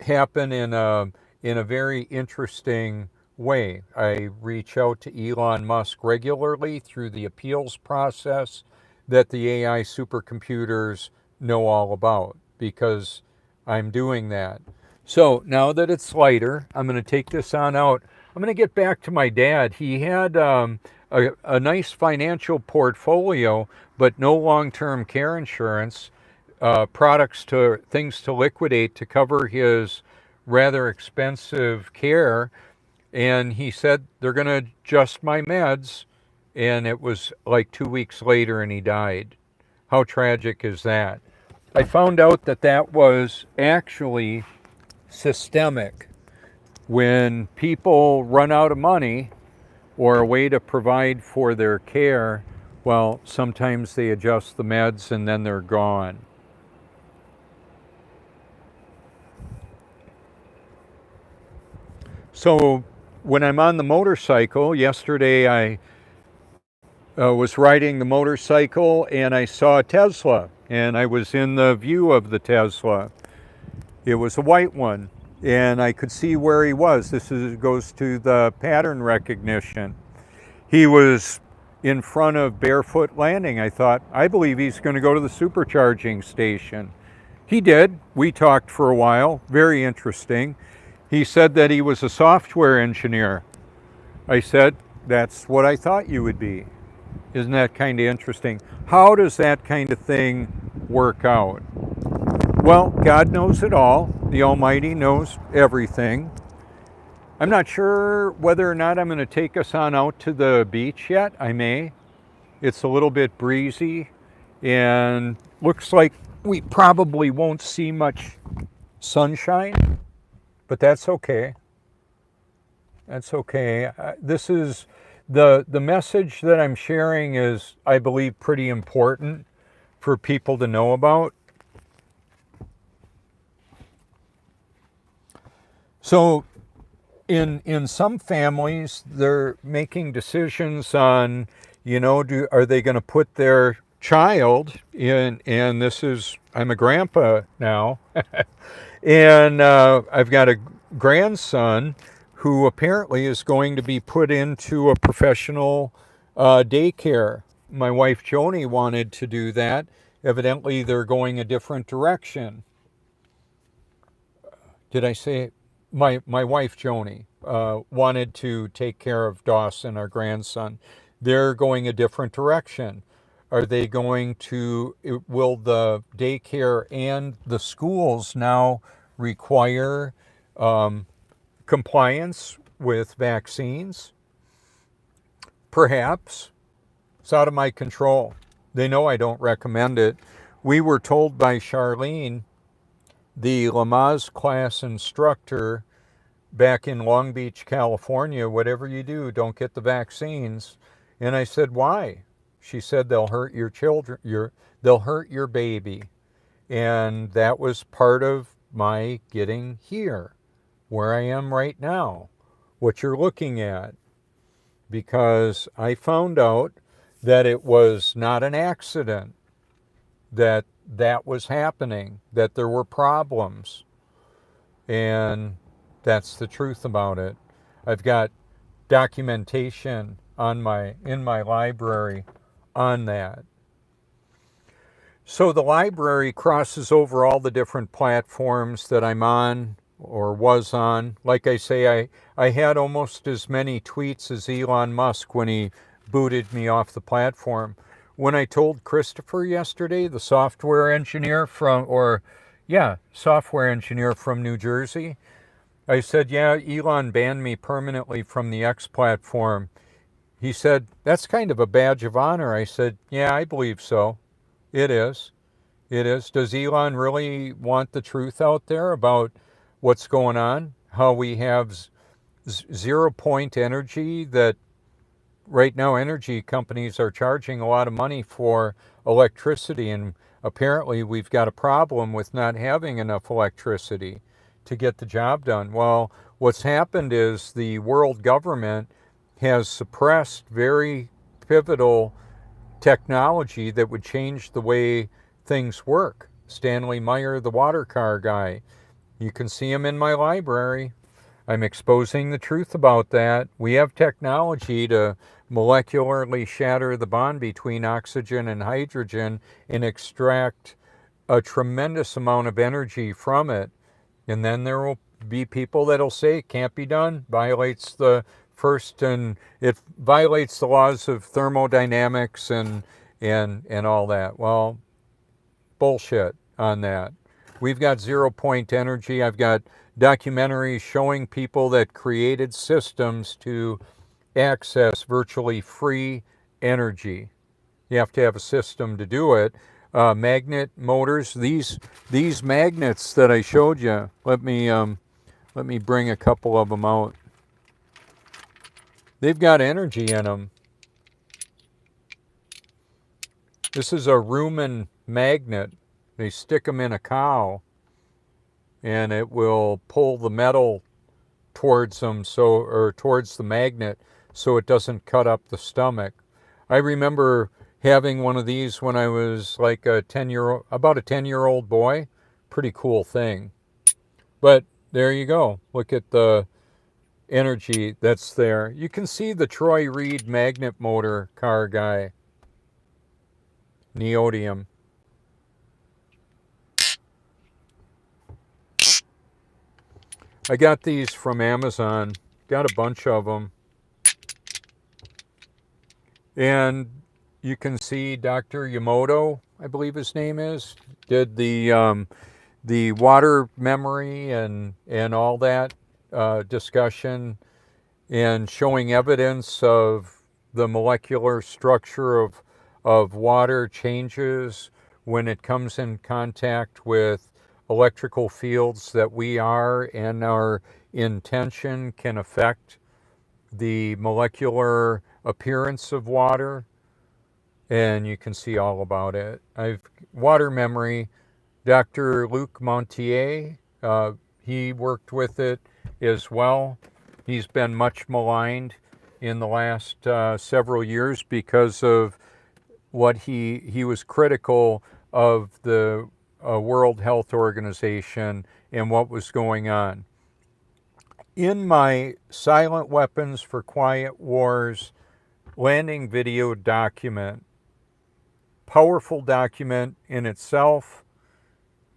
happen in a very interesting way. I reach out to Elon Musk regularly through the appeals process that the AI supercomputers know all about, because I'm doing that. So now that it's lighter, I'm going to take this on out. I'm going to get back to my dad. He had a nice financial portfolio, but no long-term care insurance, things to liquidate to cover his rather expensive care. And he said, they're going to adjust my meds. And it was like 2 weeks later and he died. How tragic is that? I found out that that was actually systemic. When people run out of money or a way to provide for their care, well, sometimes they adjust the meds and then they're gone. So when I'm on the motorcycle, yesterday I was riding the motorcycle and I saw a Tesla, and I was in the view of the Tesla. It was a white one, and I could see where he was. Goes to the pattern recognition. He was in front of Barefoot Landing. I believe he's going to go to the supercharging station. He did. We talked for a while. Very interesting. He said that he was a software engineer. I said, that's what I thought you would be. Isn't that kind of interesting? How does that kind of thing work out? Well, God knows it all. The Almighty knows everything. I'm not sure whether or not I'm going to take us on out to the beach yet. I may. It's a little bit breezy and looks like we probably won't see much sunshine, but that's okay. That's okay. This is the message that I'm sharing is, I believe, pretty important for people to know about. So in some families, they're making decisions on, are they going to put their child in, and I'm a grandpa now, and I've got a grandson who apparently is going to be put into a professional daycare. My wife Joni wanted to do that. Evidently, they're going a different direction. Did I say it? My wife Joni wanted to take care of Dawson, our grandson. They're going a different direction. Will the daycare and the schools now require compliance with vaccines? Perhaps. It's out of my control. They know I don't recommend it. We were told by Charlene, the Lamaze class instructor back in Long Beach, California, whatever you do, don't get the vaccines. And I said, why? She said, they'll hurt your children, they'll hurt your baby. And that was part of my getting here, where I am right now, what you're looking at. because I found out that it was not an accident, that that was happening, that there were problems. And that's the truth about it. I've got documentation in my library on that. So the library crosses over all the different platforms that I'm on or was on. Like I say, I had almost as many tweets as Elon Musk when he booted me off the platform. When I told Christopher yesterday, the software engineer from New Jersey, I said, yeah, Elon banned me permanently from the X platform. He said, that's kind of a badge of honor. I said, yeah, I believe so. It is. It is. Does Elon really want the truth out there about what's going on? How we have 0 point energy, that right now energy companies are charging a lot of money for electricity, and apparently we've got a problem with not having enough electricity to get the job done. Well, what's happened is the world government has suppressed very pivotal technology that would change the way things work. Stanley Meyer, the water car guy, you can see him in my library. I'm exposing the truth about that. We have technology to molecularly shatter the bond between oxygen and hydrogen and extract a tremendous amount of energy from it. And then there will be people that'll say it can't be done, violates the first, and it violates the laws of thermodynamics and all that. Well, bullshit on that. We've got 0 point energy. I've got documentaries showing people that created systems to access virtually free energy. You have to have a system to do it. Magnet motors. These magnets that I showed you. Let me bring a couple of them out. They've got energy in them. This is a rumen magnet. They stick them in a cow, and it will pull the metal towards them, or towards the magnet, so it doesn't cut up the stomach. I remember having one of these when I was like about a 10-year-old boy. Pretty cool thing. But there you go. Look at the energy that's there. You can see the Troy Reed magnet motor car guy. Neodymium. I got these from Amazon. Got a bunch of them. And you can see Dr. Yamoto, I believe his name is, did the water memory and all that discussion, and showing evidence of the molecular structure of water changes when it comes in contact with electrical fields that we are, and our intention can affect the molecular appearance of water. And you can see all about it. Water memory, Dr. Luc Montier, he worked with it as well. He's been much maligned in the last several years because of what he was critical of the World Health Organization and what was going on. In my Silent Weapons for Quiet Wars landing video document, powerful document in itself,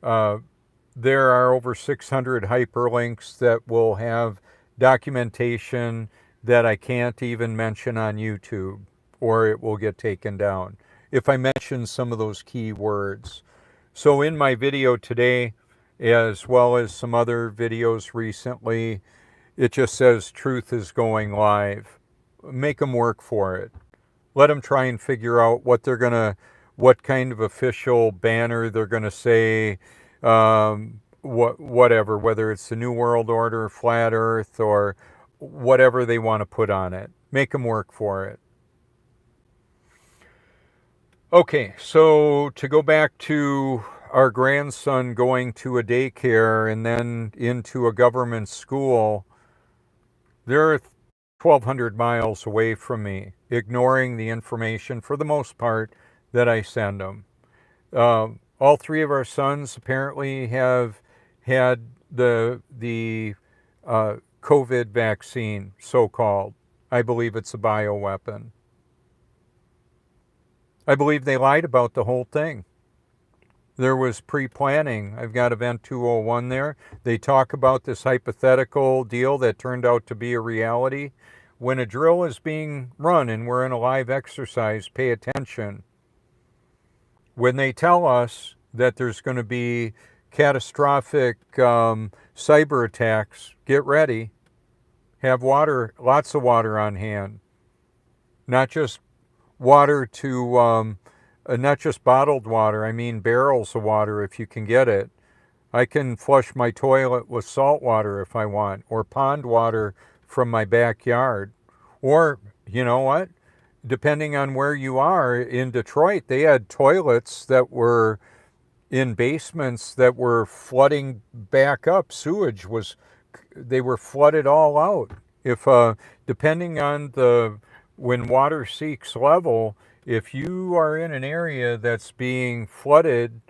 there are over 600 hyperlinks that will have documentation that I can't even mention on YouTube, or it will get taken down if I mention some of those key words. So in my video today, as well as some other videos recently, it just says truth is going live. Make them work for it. Let them try and figure out what kind of official banner they're gonna say, whatever, whether it's the New World Order, Flat Earth, or whatever they want to put on it. Make them work for it. Okay, so to go back to our grandson going to a daycare and then into a government school, there are 1,200 miles away from me, ignoring the information for the most part that I send them. All three of our sons apparently have had the COVID vaccine, so-called. I believe it's a bioweapon. I believe they lied about the whole thing. There was pre-planning. I've got Event 201 there. They talk about this hypothetical deal that turned out to be a reality. When a drill is being run and we're in a live exercise, pay attention. When they tell us that there's going to be catastrophic cyber attacks, get ready. Have water, lots of water on hand. Not just water to, not just bottled water, I mean barrels of water if you can get it. I can flush my toilet with salt water if I want, or pond water from my backyard. Or, you know what? Depending on where you are, in Detroit, they had toilets that were in basements that were flooding back up. Sewage was, they were flooded all out. If, depending on when water seeks level, if you are in an area that's being flooded,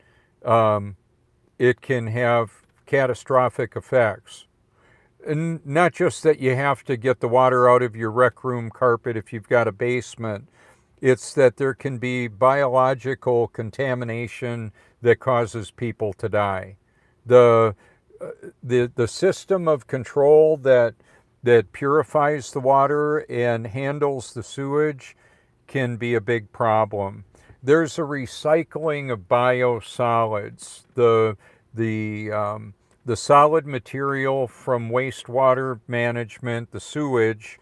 it can have catastrophic effects. And not just that you have to get the water out of your rec room carpet if you've got a basement. It's that there can be biological contamination that causes people to die. The system of control that purifies the water and handles the sewage can be a big problem. There's a recycling of biosolids. The solid material from wastewater management, the sewage,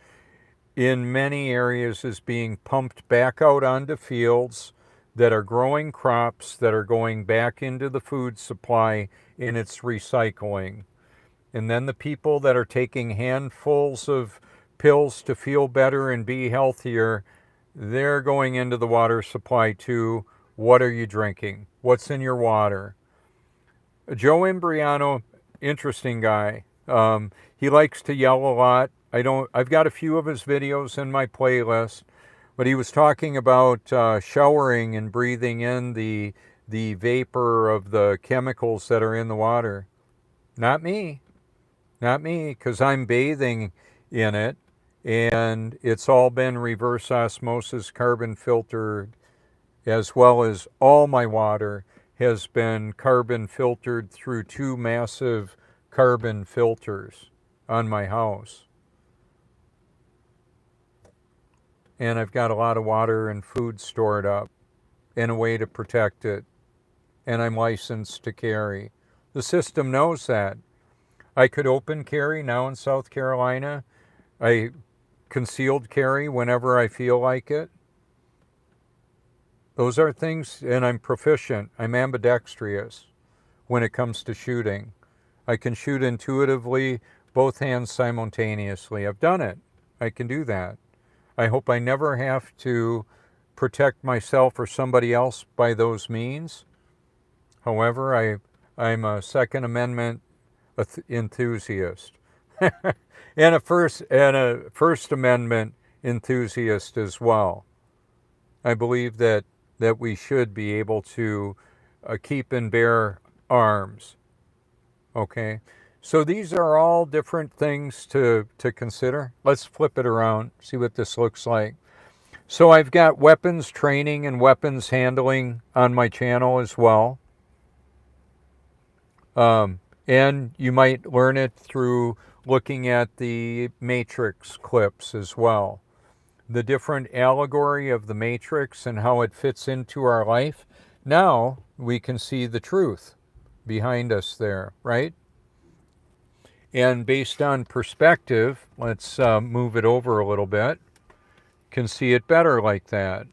in many areas is being pumped back out onto fields that are growing crops that are going back into the food supply, and it's recycling. And then the people that are taking handfuls of pills to feel better and be healthier, they're going into the water supply too. What are you drinking? What's in your water? Joe Imbriano, interesting guy. He likes to yell a lot. I've got a few of his videos in my playlist, but he was talking about showering and breathing in the vapor of the chemicals that are in the water. Not me, because I'm bathing in it, and it's all been reverse osmosis, carbon filtered, as well as all my water has been carbon filtered through 2 massive carbon filters on my house. And I've got a lot of water and food stored up in a way to protect it. And I'm licensed to carry. The system knows that. I could open carry now in South Carolina. I concealed carry whenever I feel like it. Those are things, and I'm proficient. I'm ambidextrous when it comes to shooting. I can shoot intuitively, both hands simultaneously. I've done it. I can do that. I hope I never have to protect myself or somebody else by those means. However, I'm a Second Amendment enthusiast and a First Amendment enthusiast as well. I believe that we should be able to keep and bear arms. Okay, so these are all different things to consider. Let's flip it around, see what this looks like. So I've got weapons training and weapons handling on my channel as well. And you might learn it through looking at the Matrix clips as well. The different allegory of the Matrix and how it fits into our life. Now we can see the truth behind us there, right? And based on perspective, let's move it over a little bit. Can see it better like that.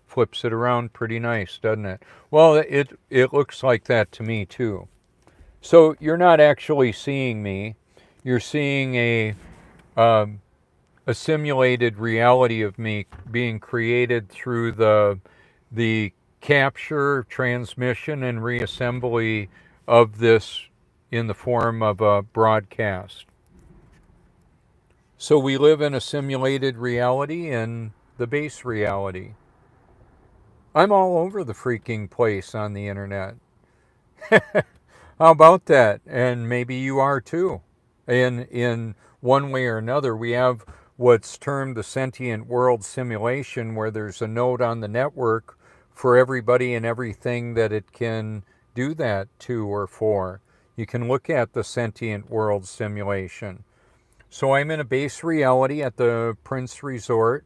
Flips it around pretty nice, doesn't it? Well, it looks like that to me too. So you're not actually seeing me. You're seeing a simulated reality of me being created through the capture, transmission, and reassembly of this in the form of a broadcast. So we live in a simulated reality and the base reality. I'm all over the freaking place on the internet. How about that? And maybe you are too. In one way or another, we have what's termed the sentient world simulation, where there's a node on the network for everybody and everything that it can do that to or for. You can look at the sentient world simulation. So I'm in a base reality at the Prince Resort,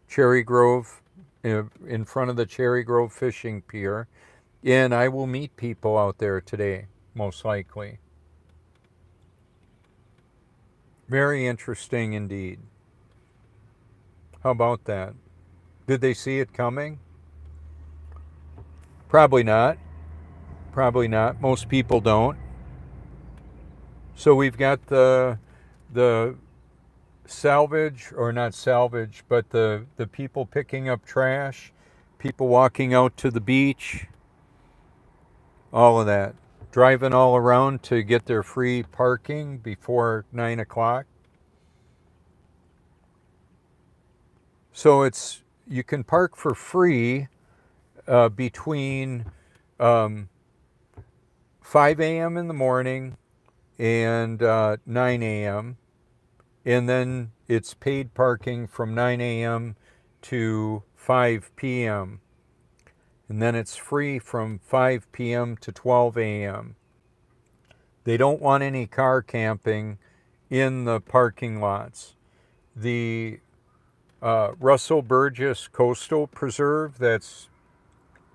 Cherry Grove, in front of the Cherry Grove Fishing Pier, and I will meet people out there today, most likely. Very interesting indeed. How about that? Did they see it coming? Probably not. Probably not. Most people don't. So we've got the salvage, or not salvage, but the people picking up trash, people walking out to the beach, all of that. Driving all around to get their free parking before 9 o'clock. So you can park for free between 5 a.m. in the morning and 9 a.m. And then it's paid parking from 9 a.m. to 5 p.m. And then it's free from 5 p.m. to 12 a.m. They don't want any car camping in the parking lots. The Russell Burgess Coastal Preserve, that's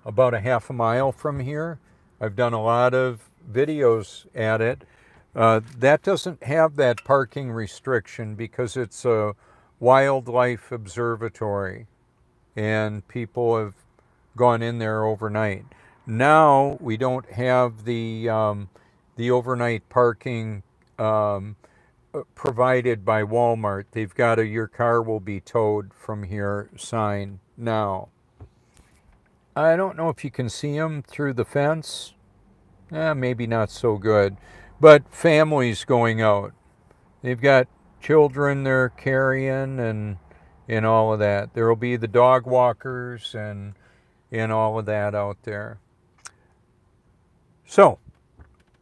about a half a mile from here. I've done a lot of videos at it. That doesn't have that parking restriction because it's a wildlife observatory and people have gone in there overnight. Now we don't have the overnight parking provided by Walmart. They've got a "your car will be towed from here" sign now. I don't know if you can see them through the fence. Maybe not so good. But families going out. They've got children they're carrying and all of that. There will be the dog walkers and all of that out there. So,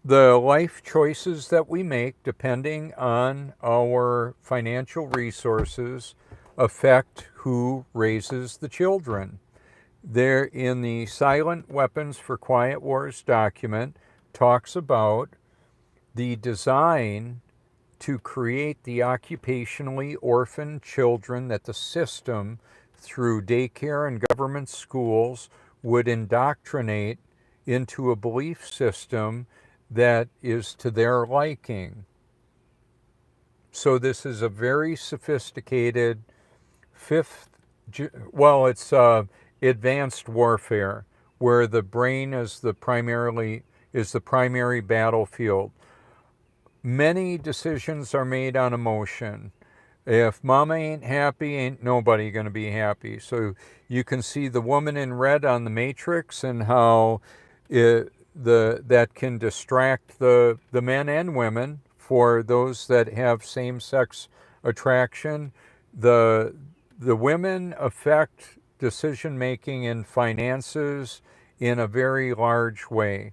the life choices that we make, depending on our financial resources, affect who raises the children. There, in the Silent Weapons for Quiet Wars document, talks about the design to create the occupationally orphaned children that the system, through daycare and government schools, would indoctrinate into a belief system that is to their liking. So this is a very sophisticated it's advanced warfare, where the brain is the primary battlefield. Many decisions are made on emotion. If mama ain't happy, ain't nobody going to be happy. So you can see the woman in red on the Matrix and how that can distract the men and women. For those that have same-sex attraction, the women affect decision-making in finances in a very large way.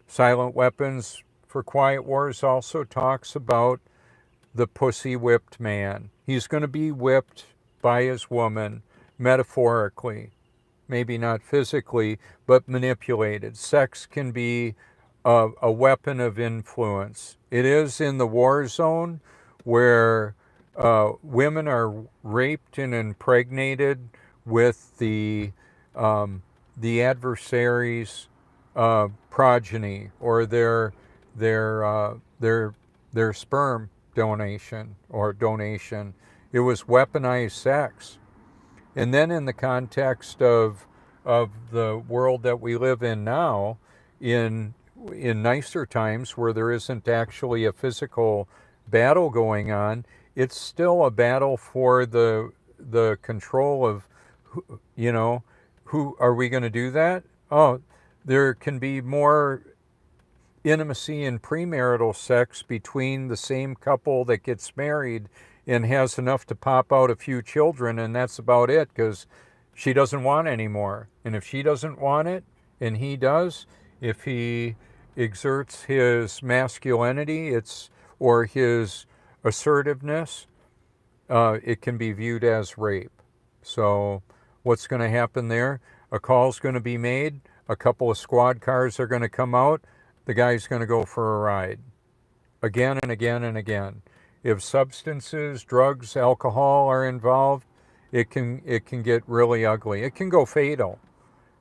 Silent Weapons for Quiet Wars also talks about the pussy-whipped man. He's going to be whipped by his woman, metaphorically. Maybe not physically, but manipulated. Sex can be a weapon of influence. It is in the war zone where women are raped and impregnated with the adversary's progeny, or their sperm donation. It was weaponized sex. And then in the context of the world that we live in now, in nicer times where there isn't actually a physical battle going on, it's still a battle for the control of, who are we going to do that? Oh, there can be more intimacy and premarital sex between the same couple that gets married and has enough to pop out a few children, and that's about it, because she doesn't want any more. And if she doesn't want it, and he does, if he exerts his masculinity, or his assertiveness, it can be viewed as rape. So what's going to happen there? A call's going to be made. A couple of squad cars are going to come out. The guy's going to go for a ride again and again and again. If substances, drugs, alcohol are involved, it can get really ugly. It can go fatal.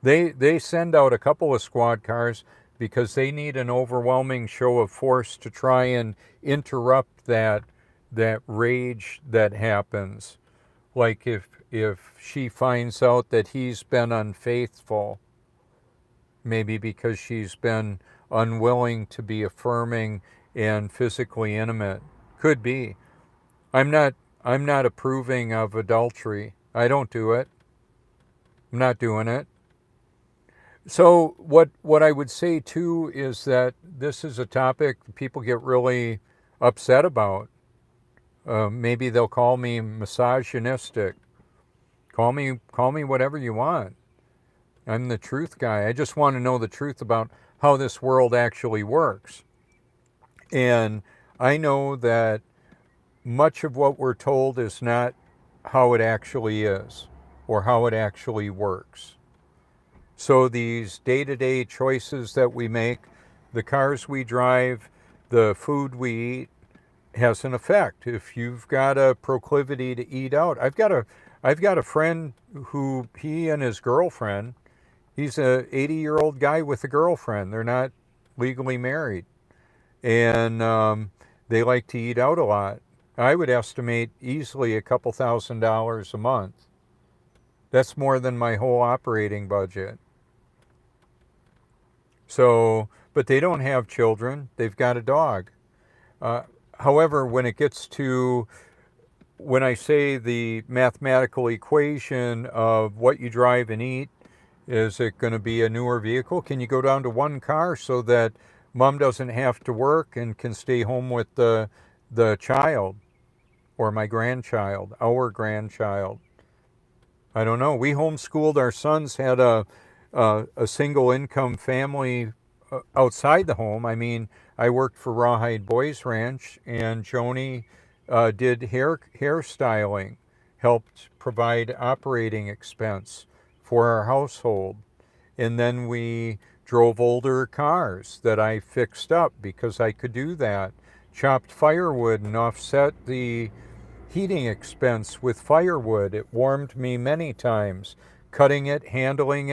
They send out a couple of squad cars because they need an overwhelming show of force to try and interrupt that rage that happens. Like if she finds out that he's been unfaithful, maybe because she's been unwilling to be affirming and physically intimate. Could be. I'm not approving of adultery. I don't do it. I'm not doing it. So what I would say too is that this is a topic people get really upset about. Maybe they'll call me misogynistic. Call me whatever you want. I'm the truth guy. I just want to know the truth about how this world actually works. And I know that much of what we're told is not how it actually is or how it actually works. So these day-to-day choices that we make, the cars we drive, the food we eat, has an effect. If you've got a proclivity to eat out, I've got a friend who, he and his girlfriend, he's a 80-year-old guy with a girlfriend. They're not legally married, and they like to eat out a lot. I would estimate easily a couple $1,000s a month. That's more than my whole operating budget. So, but they don't have children. They've got a dog. However, when it gets to, when I say the mathematical equation of what you drive and eat, is it going to be a newer vehicle? Can you go down to one car so that mom doesn't have to work and can stay home with the child or my grandchild, our grandchild? I don't know. We homeschooled our sons, had a single income family outside the home. I mean, I worked for Rawhide Boys Ranch, and Joni did hairstyling, helped provide operating expense for our household. And then we drove older cars that I fixed up because I could do that. Chopped firewood and offset the heating expense with firewood. It warmed me many times. Cutting it, handling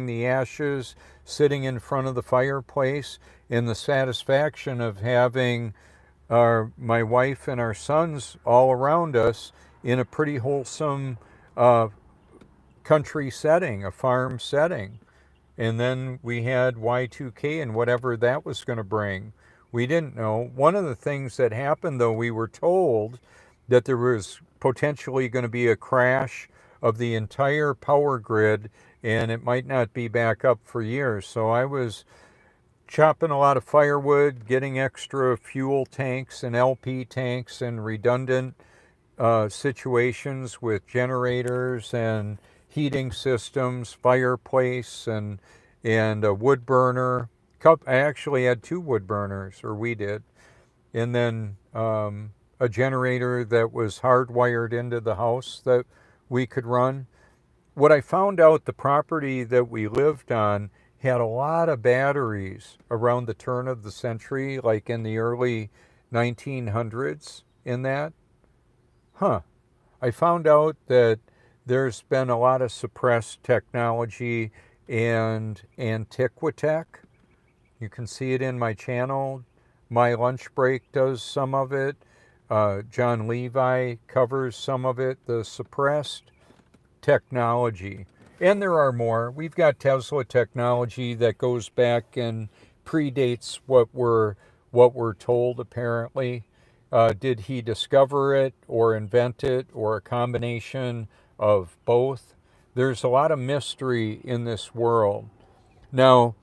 the ashes, sitting in front of the fireplace, and the satisfaction of having my wife and our sons all around us in a pretty wholesome country setting, a farm setting. And then we had Y2K and whatever that was going to bring. We didn't know. One of the things that happened, though, we were told that there was potentially going to be a crash of the entire power grid, and it might not be back up for years. So I was chopping a lot of firewood, getting extra fuel tanks and LP tanks and redundant situations with generators and heating systems, fireplace, and a wood burner. I actually had 2 wood burners, or we did. And then a generator that was hardwired into the house that we could run. What I found out, the property that we lived on had a lot of batteries around the turn of the century, like in the early 1900s in that. I found out that there's been a lot of suppressed technology and antiquitech. You can see it in my channel. My Lunch Break does some of it. John Levi covers some of it, the suppressed technology. And there are more. We've got Tesla technology that goes back and predates what we're told, apparently. Did he discover it or invent it or a combination of both? There's a lot of mystery in this world. Now,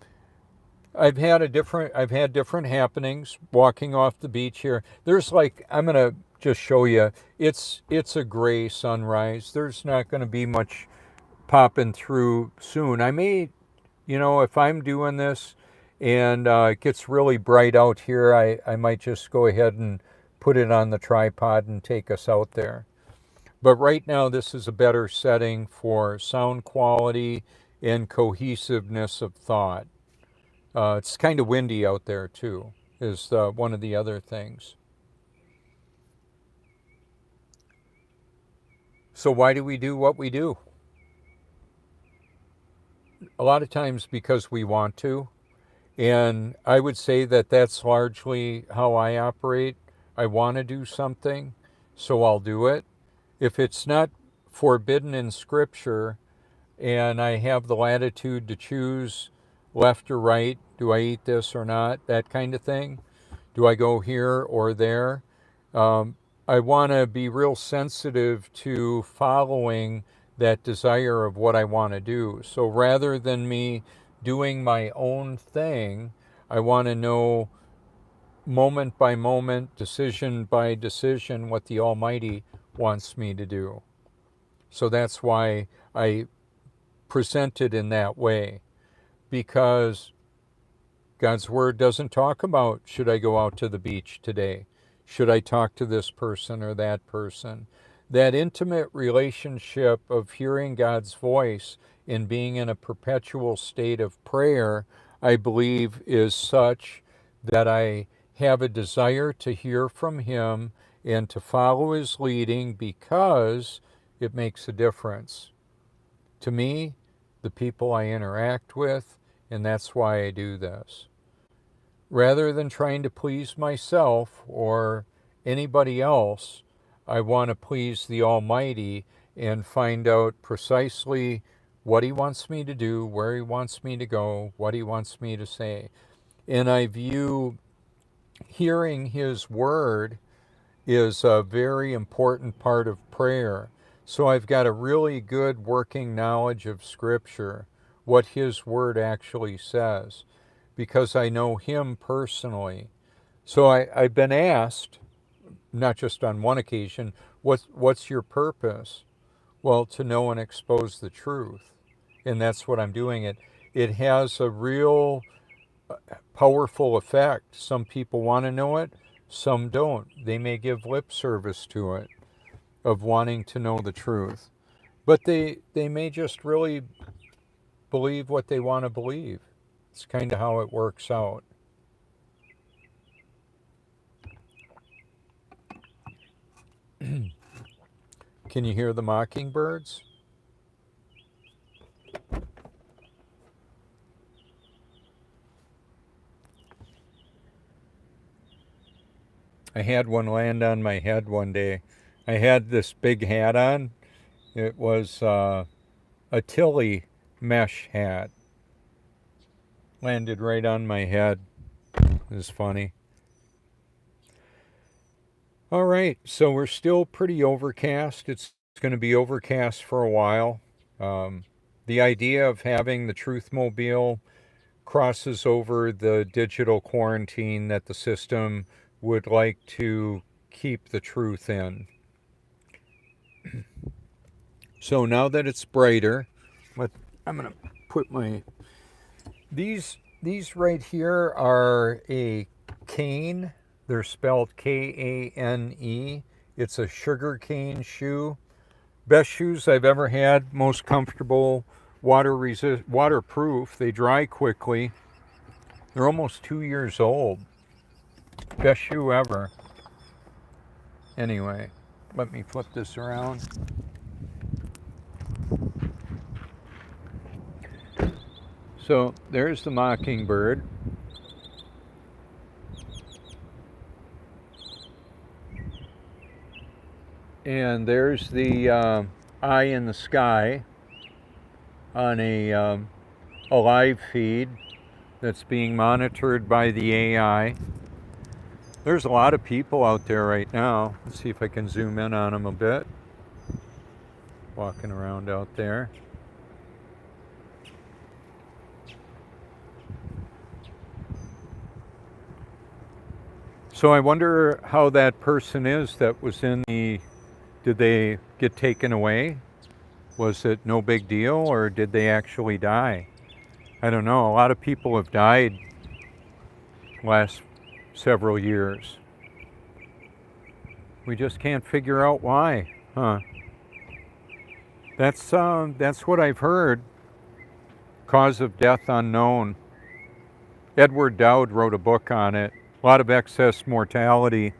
I've had different happenings walking off the beach here. There's like, I'm going to just show you. It's a gray sunrise. There's not going to be much popping through soon. I may, if I'm doing this and it gets really bright out here, I might just go ahead and put it on the tripod and take us out there. But right now, this is a better setting for sound quality and cohesiveness of thought. It's kind of windy out there, too, is one of the other things. So why do we do what we do? A lot of times because we want to. And I would say that that's largely how I operate. I want to do something, so I'll do it. If it's not forbidden in Scripture and I have the latitude to choose left or right, do I eat this or not, that kind of thing, do I go here or there, I want to be real sensitive to following that desire of what I want to do. So rather than me doing my own thing, I want to know moment by moment, decision by decision, what the Almighty wants me to do. So that's why I present it in that way, because God's Word doesn't talk about, should I go out to the beach today? Should I talk to this person or that person? That intimate relationship of hearing God's voice and being in a perpetual state of prayer, I believe, is such that I have a desire to hear from Him and to follow His leading, because it makes a difference to me, the people I interact with, and that's why I do this. Rather than trying to please myself or anybody else, I want to please the Almighty and find out precisely what He wants me to do, where He wants me to go, what He wants me to say. And I view hearing His Word is a very important part of prayer. So I've got a really good working knowledge of Scripture, what His Word actually says, because I know Him personally. So I've been asked, not just on one occasion, what's your purpose? Well, to know and expose the truth. And that's what I'm doing. It has a real powerful effect. Some people want to know it, some don't. They may give lip service to it, of wanting to know the truth. But they may just really believe what they want to believe. It's kind of how it works out. Can you hear the mockingbirds? I had one land on my head one day. I had this big hat on. It was a Tilly mesh hat. Landed right on my head. It was funny. All right, so we're still pretty overcast. It's going to be overcast for a while. The idea of having the Truth Mobile crosses over the digital quarantine that the system would like to keep the truth in. So now that it's brighter, I'm going to put these right here are a cane. They're spelled Kane. It's a sugar cane shoe. Best shoes I've ever had, most comfortable, waterproof. They dry quickly. They're almost 2 years old. Best shoe ever. Anyway, let me flip this around. So there's the mockingbird. And there's the eye in the sky on a live feed that's being monitored by the AI. There's a lot of people out there right now. Let's see if I can zoom in on them a bit. Walking around out there. So I wonder how that person is that was in the, did they get taken away? Was it no big deal, or did they actually die? I don't know. A lot of people have died last several years. We just can't figure out why, huh? That's what I've heard. Cause of death unknown. Edward Dowd wrote a book on it. A lot of excess mortality.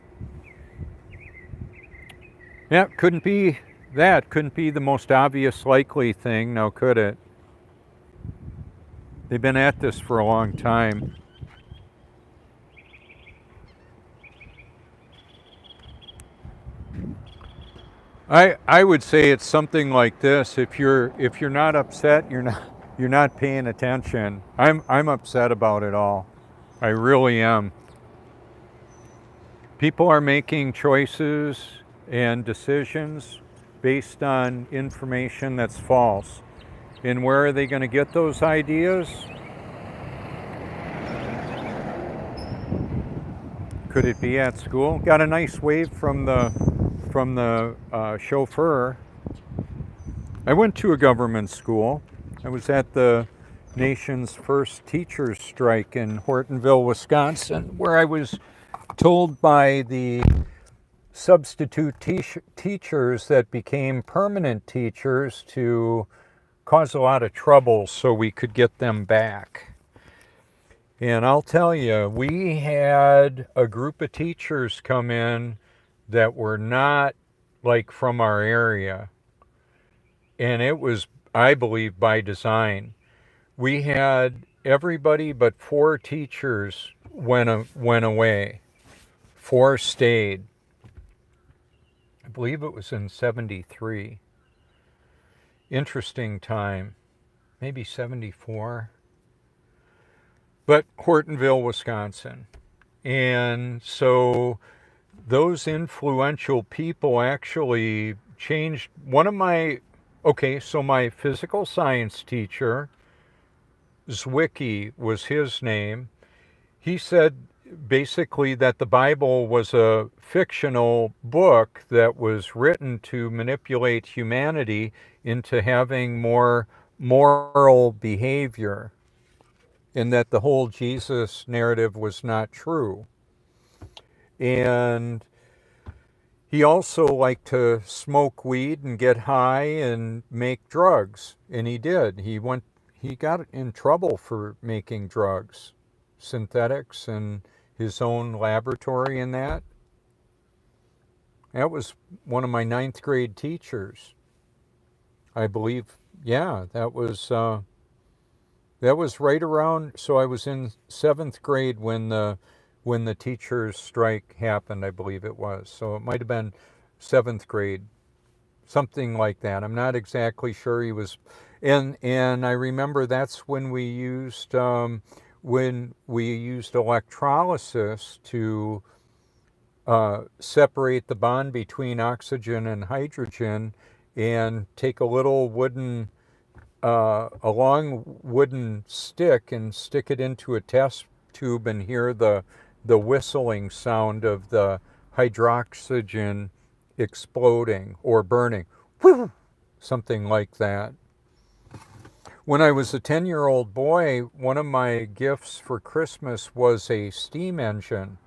Yeah, couldn't be that. Couldn't be the most obvious likely thing, now could it? They've been at this for a long time. I would say it's something like this. If you're not upset, you're not paying attention. I'm upset about it all. I really am. People are making choices and decisions based on information that's false. And where are they going to get those ideas? Could it be at school? Got a nice wave from the chauffeur. I went to a government school. I was at the nation's first teachers strike in Hortonville, Wisconsin, where I was told by the substitute teachers that became permanent teachers to cause a lot of trouble so we could get them back. And I'll tell you, we had a group of teachers come in that were not like from our area. And it was, I believe, by design. We had everybody but 4 teachers went away. 4 stayed. I believe it was in 73. Interesting time. Maybe 74. But Hortonville, Wisconsin. And so those influential people actually changed one of my, okay, so my physical science teacher, Zwicky was his name. He said basically that the Bible was a fictional book that was written to manipulate humanity into having more moral behavior, and that the whole Jesus narrative was not true. And he also liked to smoke weed and get high and make drugs, and he did. He got in trouble for making drugs, synthetics, in his own laboratory and that. That was one of my 9th grade teachers. I believe, yeah, that was right around, so I was in 7th grade when the teachers' strike happened, I believe it was. So it might have been 7th grade, something like that. I'm not exactly sure. He was, and I remember that's when we used electrolysis to separate the bond between oxygen and hydrogen, and take a little a long wooden stick and stick it into a test tube and hear the whistling sound of the hydroxygen exploding or burning. Whew! Something like that. When I was a 10-year-old boy, one of my gifts for Christmas was a steam engine.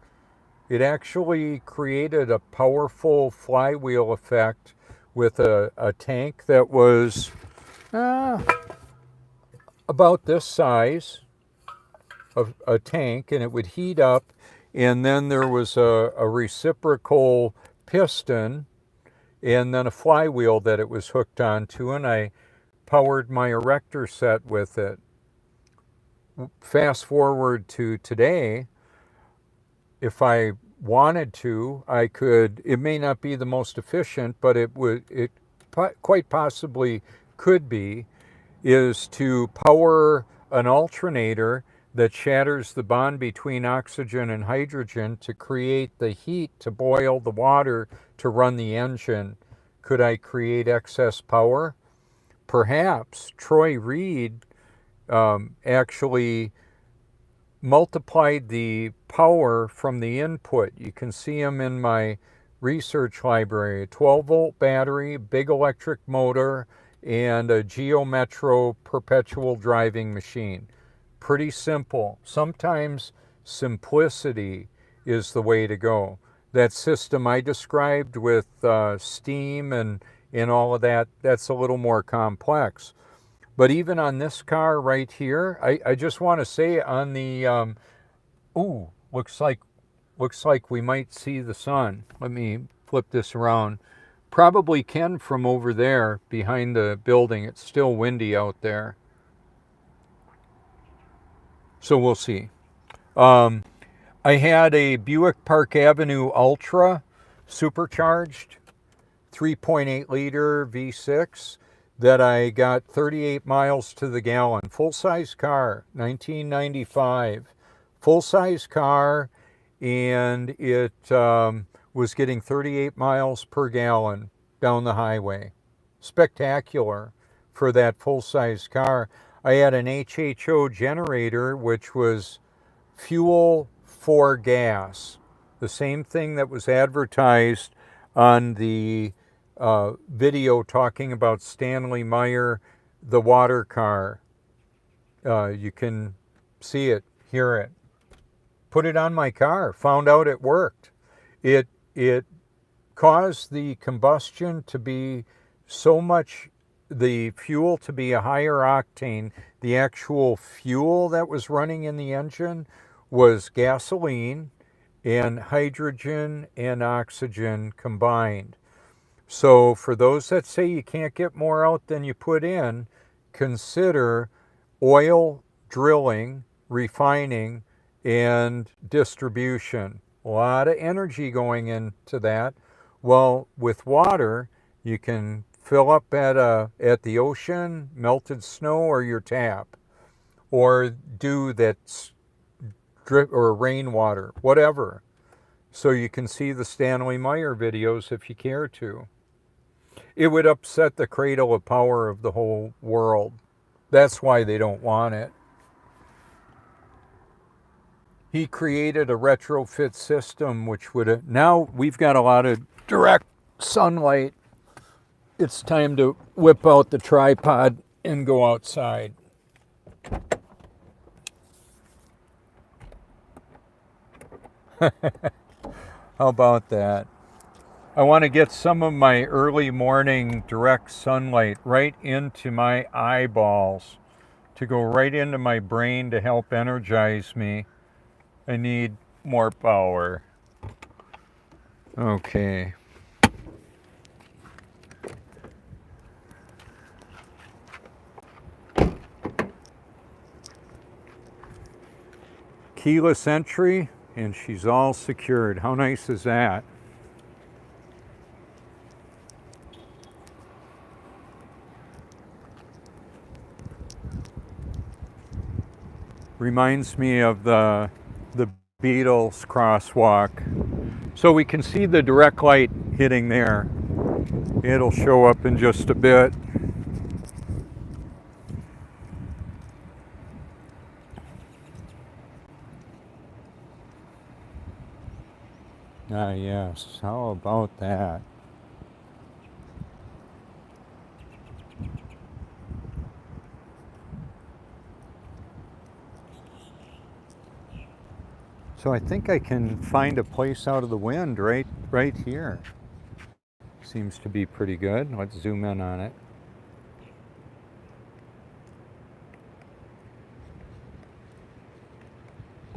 It actually created a powerful flywheel effect with a tank that was about this size of a tank, and it would heat up, and then there was a reciprocal piston and then a flywheel that it was hooked onto, and I powered my erector set with it. Fast forward to today, if I wanted to, I could, it may not be the most efficient, but it quite possibly could be, is to power an alternator that shatters the bond between oxygen and hydrogen to create the heat to boil the water to run the engine. Could I create excess power? Perhaps. Troy Reed actually multiplied the power from the input. You can see them in my research library. A 12-volt battery, big electric motor, and a Geometro perpetual driving machine. Pretty simple. Sometimes simplicity is the way to go. That system I described with steam and all of that, that's a little more complex. But even on this car right here, I just want to say on the, ooh, looks like we might see the sun. Let me flip this around. Probably can from over there behind the building. It's still windy out there. So we'll see. I had a Buick Park Avenue Ultra supercharged 3.8 liter V6 that I got 38 miles to the gallon. Full-size car, 1995. Full-size car, and it was getting 38 miles per gallon down the highway. Spectacular for that full-size car. I had an HHO generator, which was fuel for gas. The same thing that was advertised on the video talking about Stanley Meyer, the water car. You can see it, hear it. Put it on my car, found out it worked. It caused the combustion to be so much, the fuel to be a higher octane. The actual fuel that was running in the engine was gasoline and hydrogen and oxygen combined. So for those that say you can't get more out than you put in, consider oil drilling, refining, and distribution. A lot of energy going into that. Well, with water, you can fill up at the ocean, melted snow, or your tap, or dew that's drip or rainwater, whatever. So you can see the Stanley Meyer videos if you care to. It would upset the cradle of power of the whole world. That's why they don't want it. He created a retrofit system which would, now we've got a lot of direct sunlight. It's time to whip out the tripod and go outside. How about that? I want to get some of my early morning direct sunlight right into my eyeballs, to go right into my brain to help energize me. I need more power. Okay. Keyless entry, and she's all secured. How nice is that? Reminds me of the Beatles crosswalk. So we can see the direct light hitting there. It'll show up in just a bit. Ah, yes. How about that? So I think I can find a place out of the wind right here. Seems to be pretty good. Let's zoom in on it.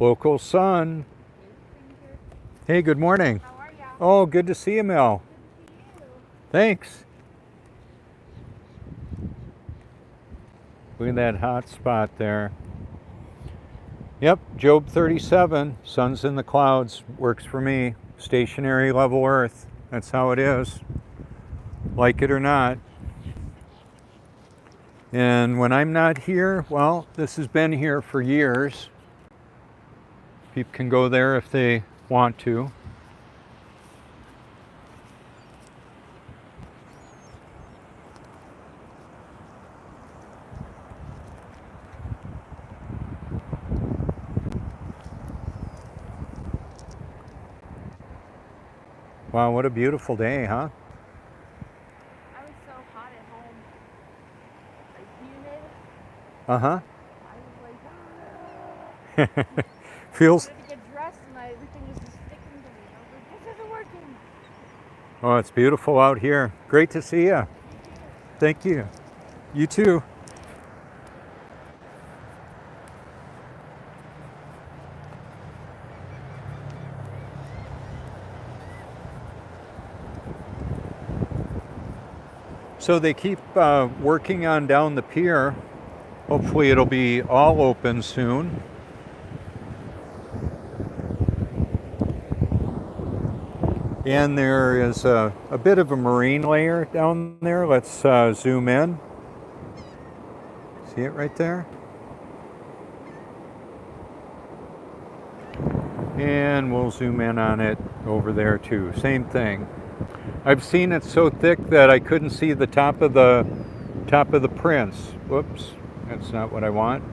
Local sun. Hey, good morning. How are ya? Oh, good to see you, Mel. Good to see you. Thanks. Look at that hot spot there. Yep, Job 37, sun's in the clouds, works for me. Stationary level Earth, that's how it is. Like it or not. And when I'm not here, well, this has been here for years. People can go there if they want to. Wow, what a beautiful day, huh? I was so hot at home, like humid. Uh-huh. I was like, I Feels, wanted to get dressed and everything was just sticking to me. I was like, this isn't working. oh, it's beautiful out here. Great to see you. You too. Thank you. You too. So they keep working on down the pier. Hopefully it'll be all open soon. And there is a bit of a marine layer down there. Let's zoom in. See it right there? And we'll zoom in on it over there too. Same thing. I've seen it so thick that I couldn't see the top of the prints. Whoops, that's not what I want.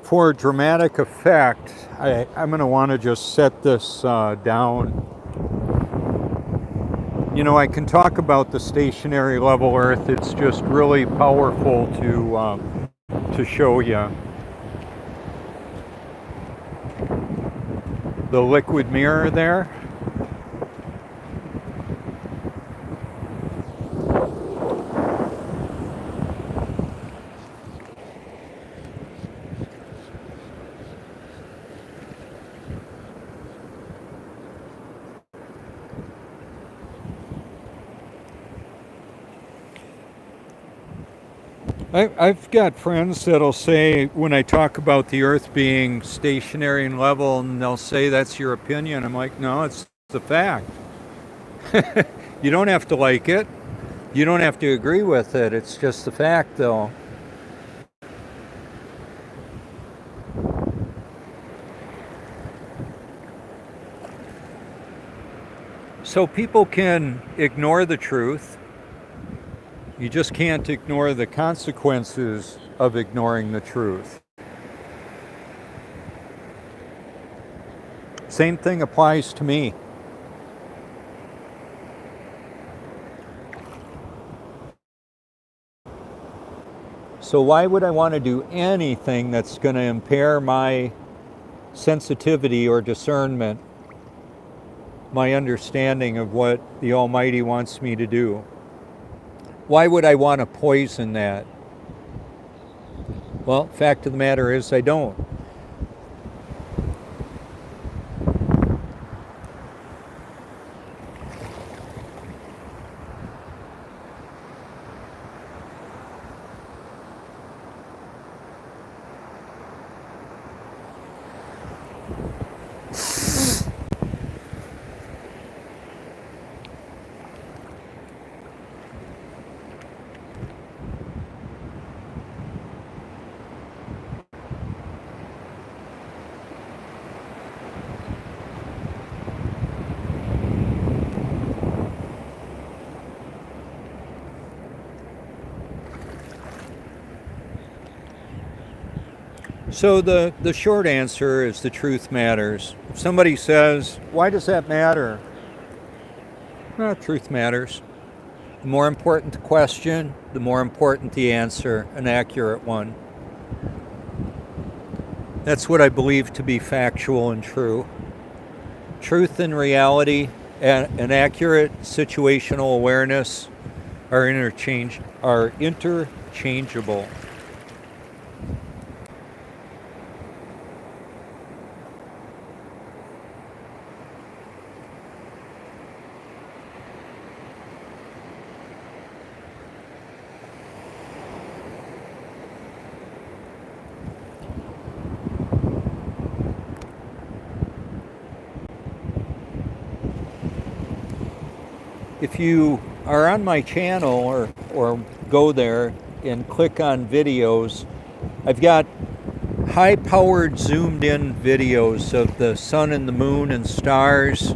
For dramatic effect, I'm going to want to just set this down. You know, I can talk about the stationary level Earth. It's just really powerful to show you. The liquid mirror there. I've got friends that'll say, when I talk about the Earth being stationary and level, and they'll say, that's your opinion. I'm like, no, it's the fact. You don't have to like it. You don't have to agree with it. It's just the fact, though. So people can ignore the truth. You just can't ignore the consequences of ignoring the truth. Same thing applies to me. So why would I want to do anything that's going to impair my sensitivity or discernment, my understanding of what the Almighty wants me to do? Why would I want to poison that? Well, fact of the matter is I don't. So the short answer is the truth matters. If somebody says, why does that matter? Well, truth matters. The more important the question, the more important the answer, an accurate one. That's what I believe to be factual and true. Truth and reality and an accurate situational awareness are interchangeable. If you are on my channel or go there and click on videos, I've got high-powered zoomed-in videos of the sun and the moon and stars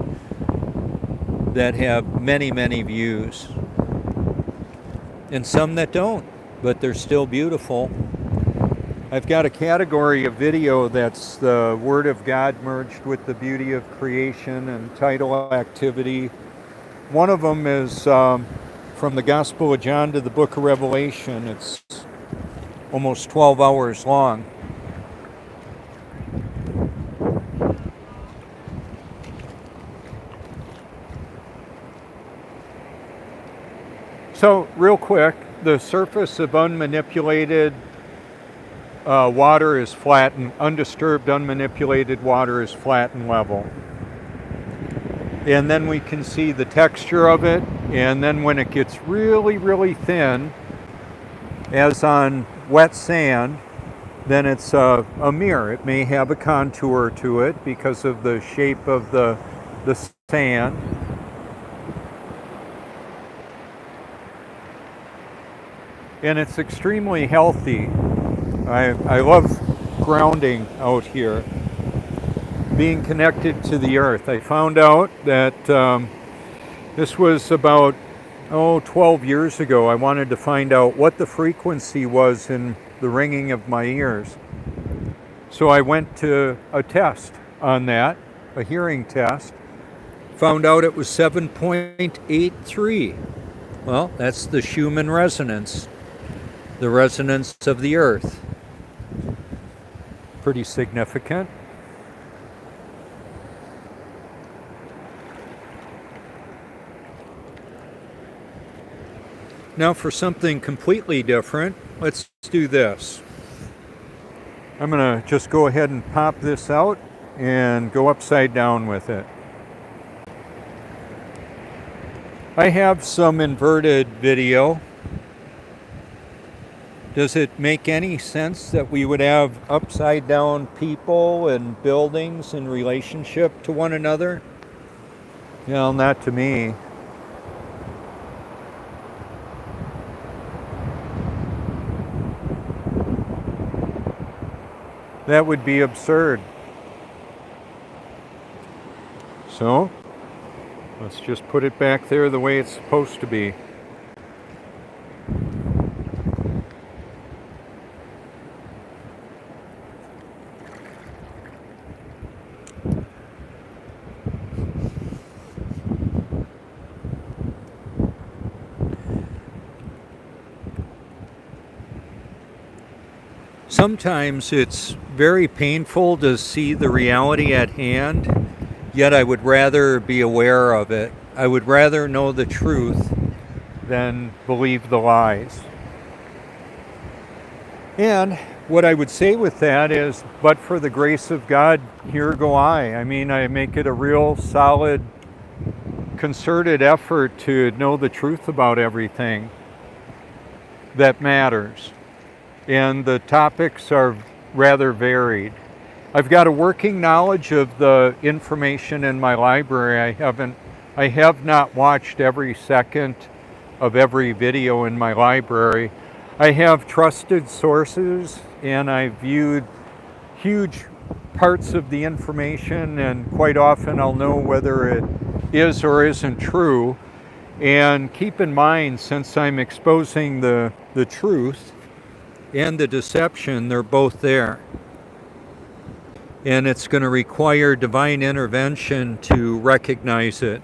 that have many, many views, and some that don't. but they're still beautiful. I've got a category of video that's the Word of God merged with the beauty of creation and tidal activity. One of them is from the Gospel of John to the Book of Revelation. It's almost 12 hours long. So, real quick, the surface of unmanipulated water is flat, and undisturbed, unmanipulated water is flat and level. And then we can see the texture of it, and then when it gets really, really thin, as on wet sand, then it's a mirror. It may have a contour to it because of the shape of the sand. And it's extremely healthy. I love grounding out here, being connected to the earth. I found out that this was about 12 years ago. I wanted to find out what the frequency was in the ringing of my ears. So I went to a test on that, a hearing test. Found out it was 7.83. Well, that's the Schumann resonance, the resonance of the earth. Pretty significant. Now for something completely different, let's do this. I'm going to just go ahead and pop this out and go upside down with it. I have some inverted video. Does it make any sense that we would have upside down people and buildings in relationship to one another? Well, not to me. That would be absurd. So, let's just put it back there the way it's supposed to be. Sometimes it's very painful to see the reality at hand, yet I would rather be aware of it. I would rather know the truth than believe the lies. And what I would say with that is, but for the grace of God, here go I. I mean, I make it a real solid, concerted effort to know the truth about everything that matters. And the topics are rather varied. I've got a working knowledge of the information in my library. I have not watched every second of every video in my library. I have trusted sources, and I've viewed huge parts of the information, and quite often I'll know whether it is or isn't true. And keep in mind, since I'm exposing the truth and the deception, they're both there. And it's going to require divine intervention to recognize it.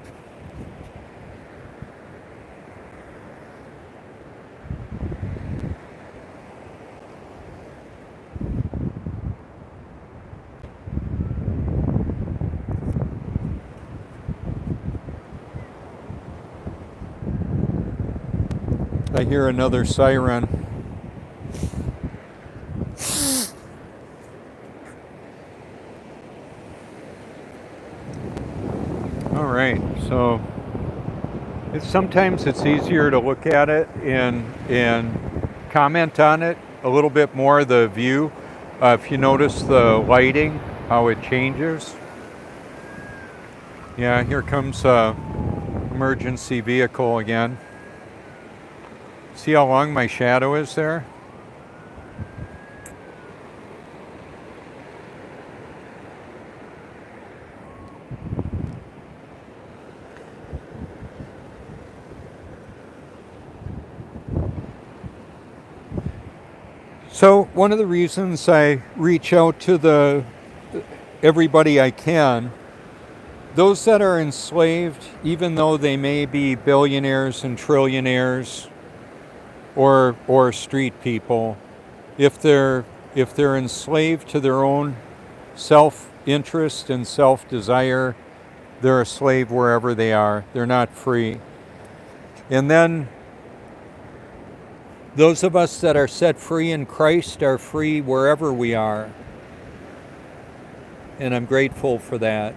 I hear another siren. Alright, so sometimes it's easier to look at it and comment on it a little bit more, the view. If you notice the lighting, how it changes. Yeah, here comes emergency vehicle again. See how long my shadow is there? So one of the reasons I reach out to everybody I can, those that are enslaved, even though they may be billionaires and trillionaires or street people, if they're enslaved to their own self-interest and self-desire, they're a slave wherever they are. They're not free. And then those of us that are set free in Christ are free wherever we are. And I'm grateful for that.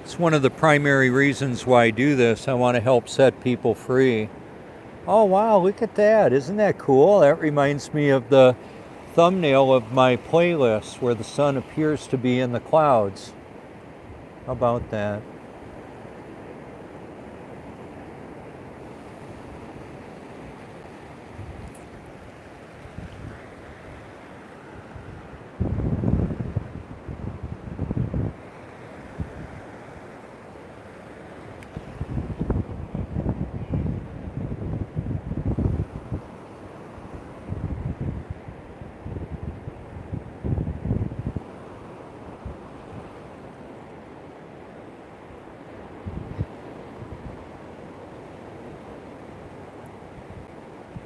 It's one of the primary reasons why I do this. I want to help set people free. Oh wow, look at that. Isn't that cool? That reminds me of the thumbnail of my playlist where the sun appears to be in the clouds. How about that?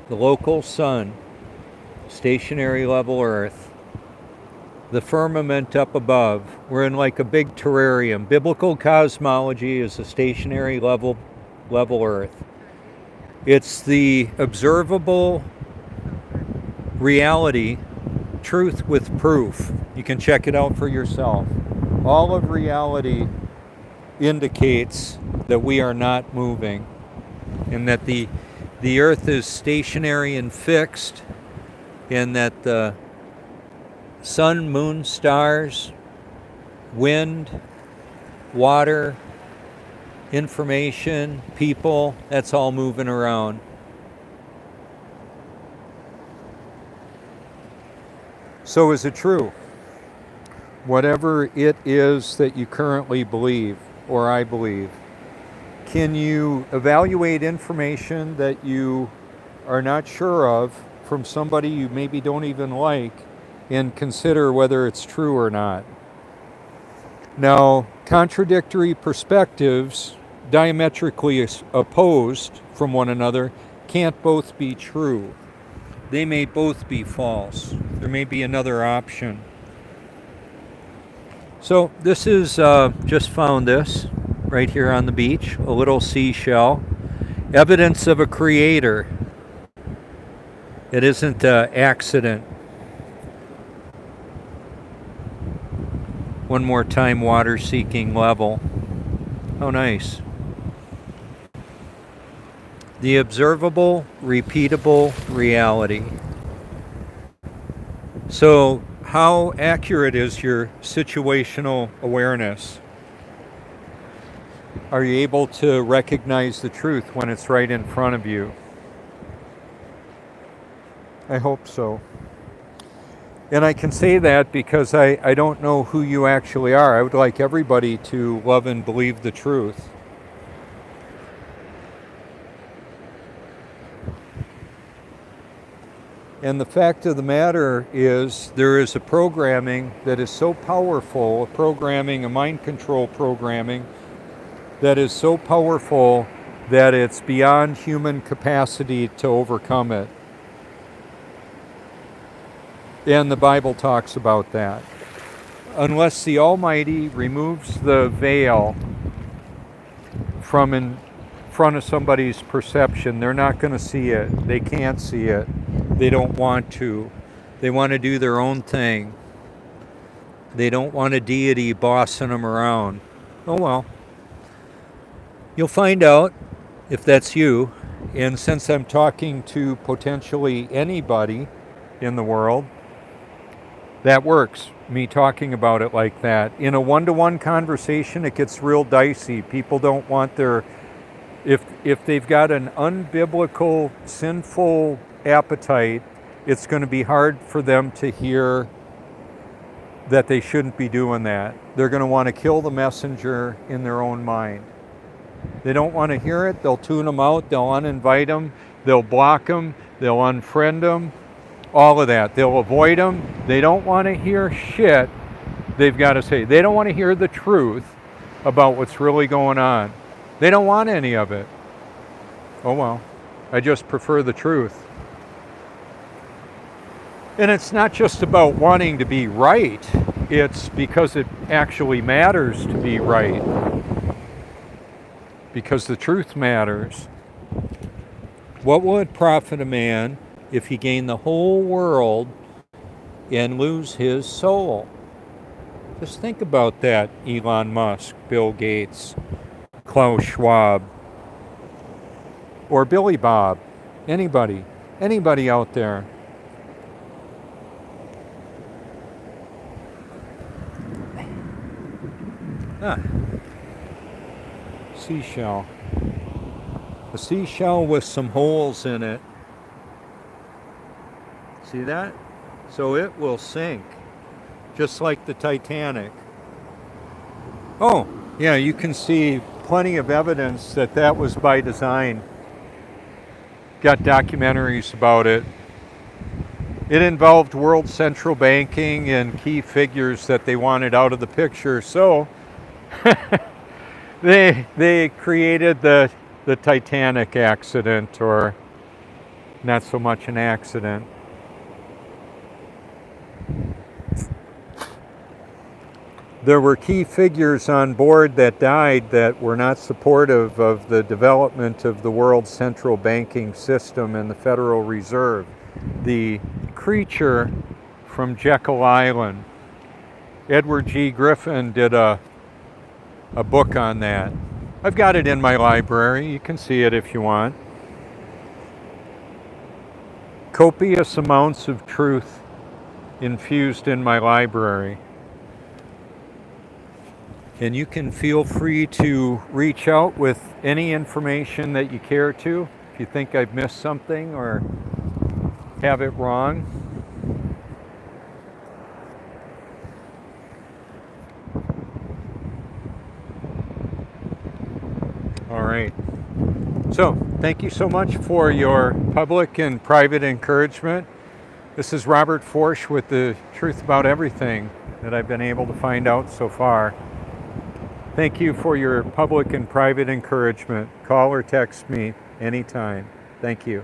The local sun, stationary level Earth, the firmament up above. We're in like a big terrarium. Biblical cosmology is a stationary level Earth. It's the observable reality, truth with proof. You can check it out for yourself. All of reality indicates that we are not moving, and that the earth is stationary and fixed, and that the sun, moon, stars, wind, water, information, people, that's all moving around. So is it true? Whatever it is that you currently believe, or I believe, can you evaluate information that you are not sure of from somebody you maybe don't even like and consider whether it's true or not? Now, contradictory perspectives, diametrically opposed from one another, can't both be true. They may both be false. There may be another option. So this is, just found this right here on the beach, a little seashell. Evidence of a creator. It isn't an accident. One more time, water seeking level. How nice. The observable, repeatable reality. So, how accurate is your situational awareness? Are you able to recognize the truth when it's right in front of you? I hope so. And I can say that because I don't know who you actually are. I would like everybody to love and believe the truth. And the fact of the matter is, there is a programming that is so powerful, a mind control programming, that is so powerful that it's beyond human capacity to overcome it. And the Bible talks about that. Unless the Almighty removes the veil from in front of somebody's perception, they're not going to see it. They can't see it. They don't want to. They want to do their own thing. They don't want a deity bossing them around. Oh well. You'll find out if that's you. And since I'm talking to potentially anybody in the world, that works, me talking about it like that. In a one-to-one conversation, it gets real dicey. People don't want their, if they've got an unbiblical, sinful appetite, it's going to be hard for them to hear that they shouldn't be doing that. They're going to want to kill the messenger in their own mind. They don't want to hear it. They'll tune them out. They'll uninvite them. They'll block them. They'll unfriend them, all of that. They'll avoid them. They don't want to hear shit they've got to say. They don't want to hear the truth about what's really going on. They don't want any of it. Oh well, I just prefer the truth. And it's not just about wanting to be right, it's because it actually matters to be right. Because the truth matters. What will it profit a man if he gain the whole world and lose his soul? Just think about that, Elon Musk, Bill Gates, Klaus Schwab, or Billy Bob, anybody out there. Ah, seashell. A seashell with some holes in it. See that? So it will sink, just like the Titanic. Oh, yeah, you can see plenty of evidence that that was by design. Got documentaries about it. It involved world central banking and key figures that they wanted out of the picture, so they created the Titanic accident, or not so much an accident. There were key figures on board that died that were not supportive of the development of the world central banking system and the Federal Reserve. The creature from Jekyll Island. Edward G. Griffin did a book on that. I've got it in my library. You can see it if you want. Copious amounts of truth infused in my library. And you can feel free to reach out with any information that you care to. If you think I've missed something or have it wrong. All right. So, thank you so much for your public and private encouragement. This is Robert Forsch with the truth about everything that I've been able to find out so far. Thank you for your public and private encouragement. Call or text me anytime. Thank you.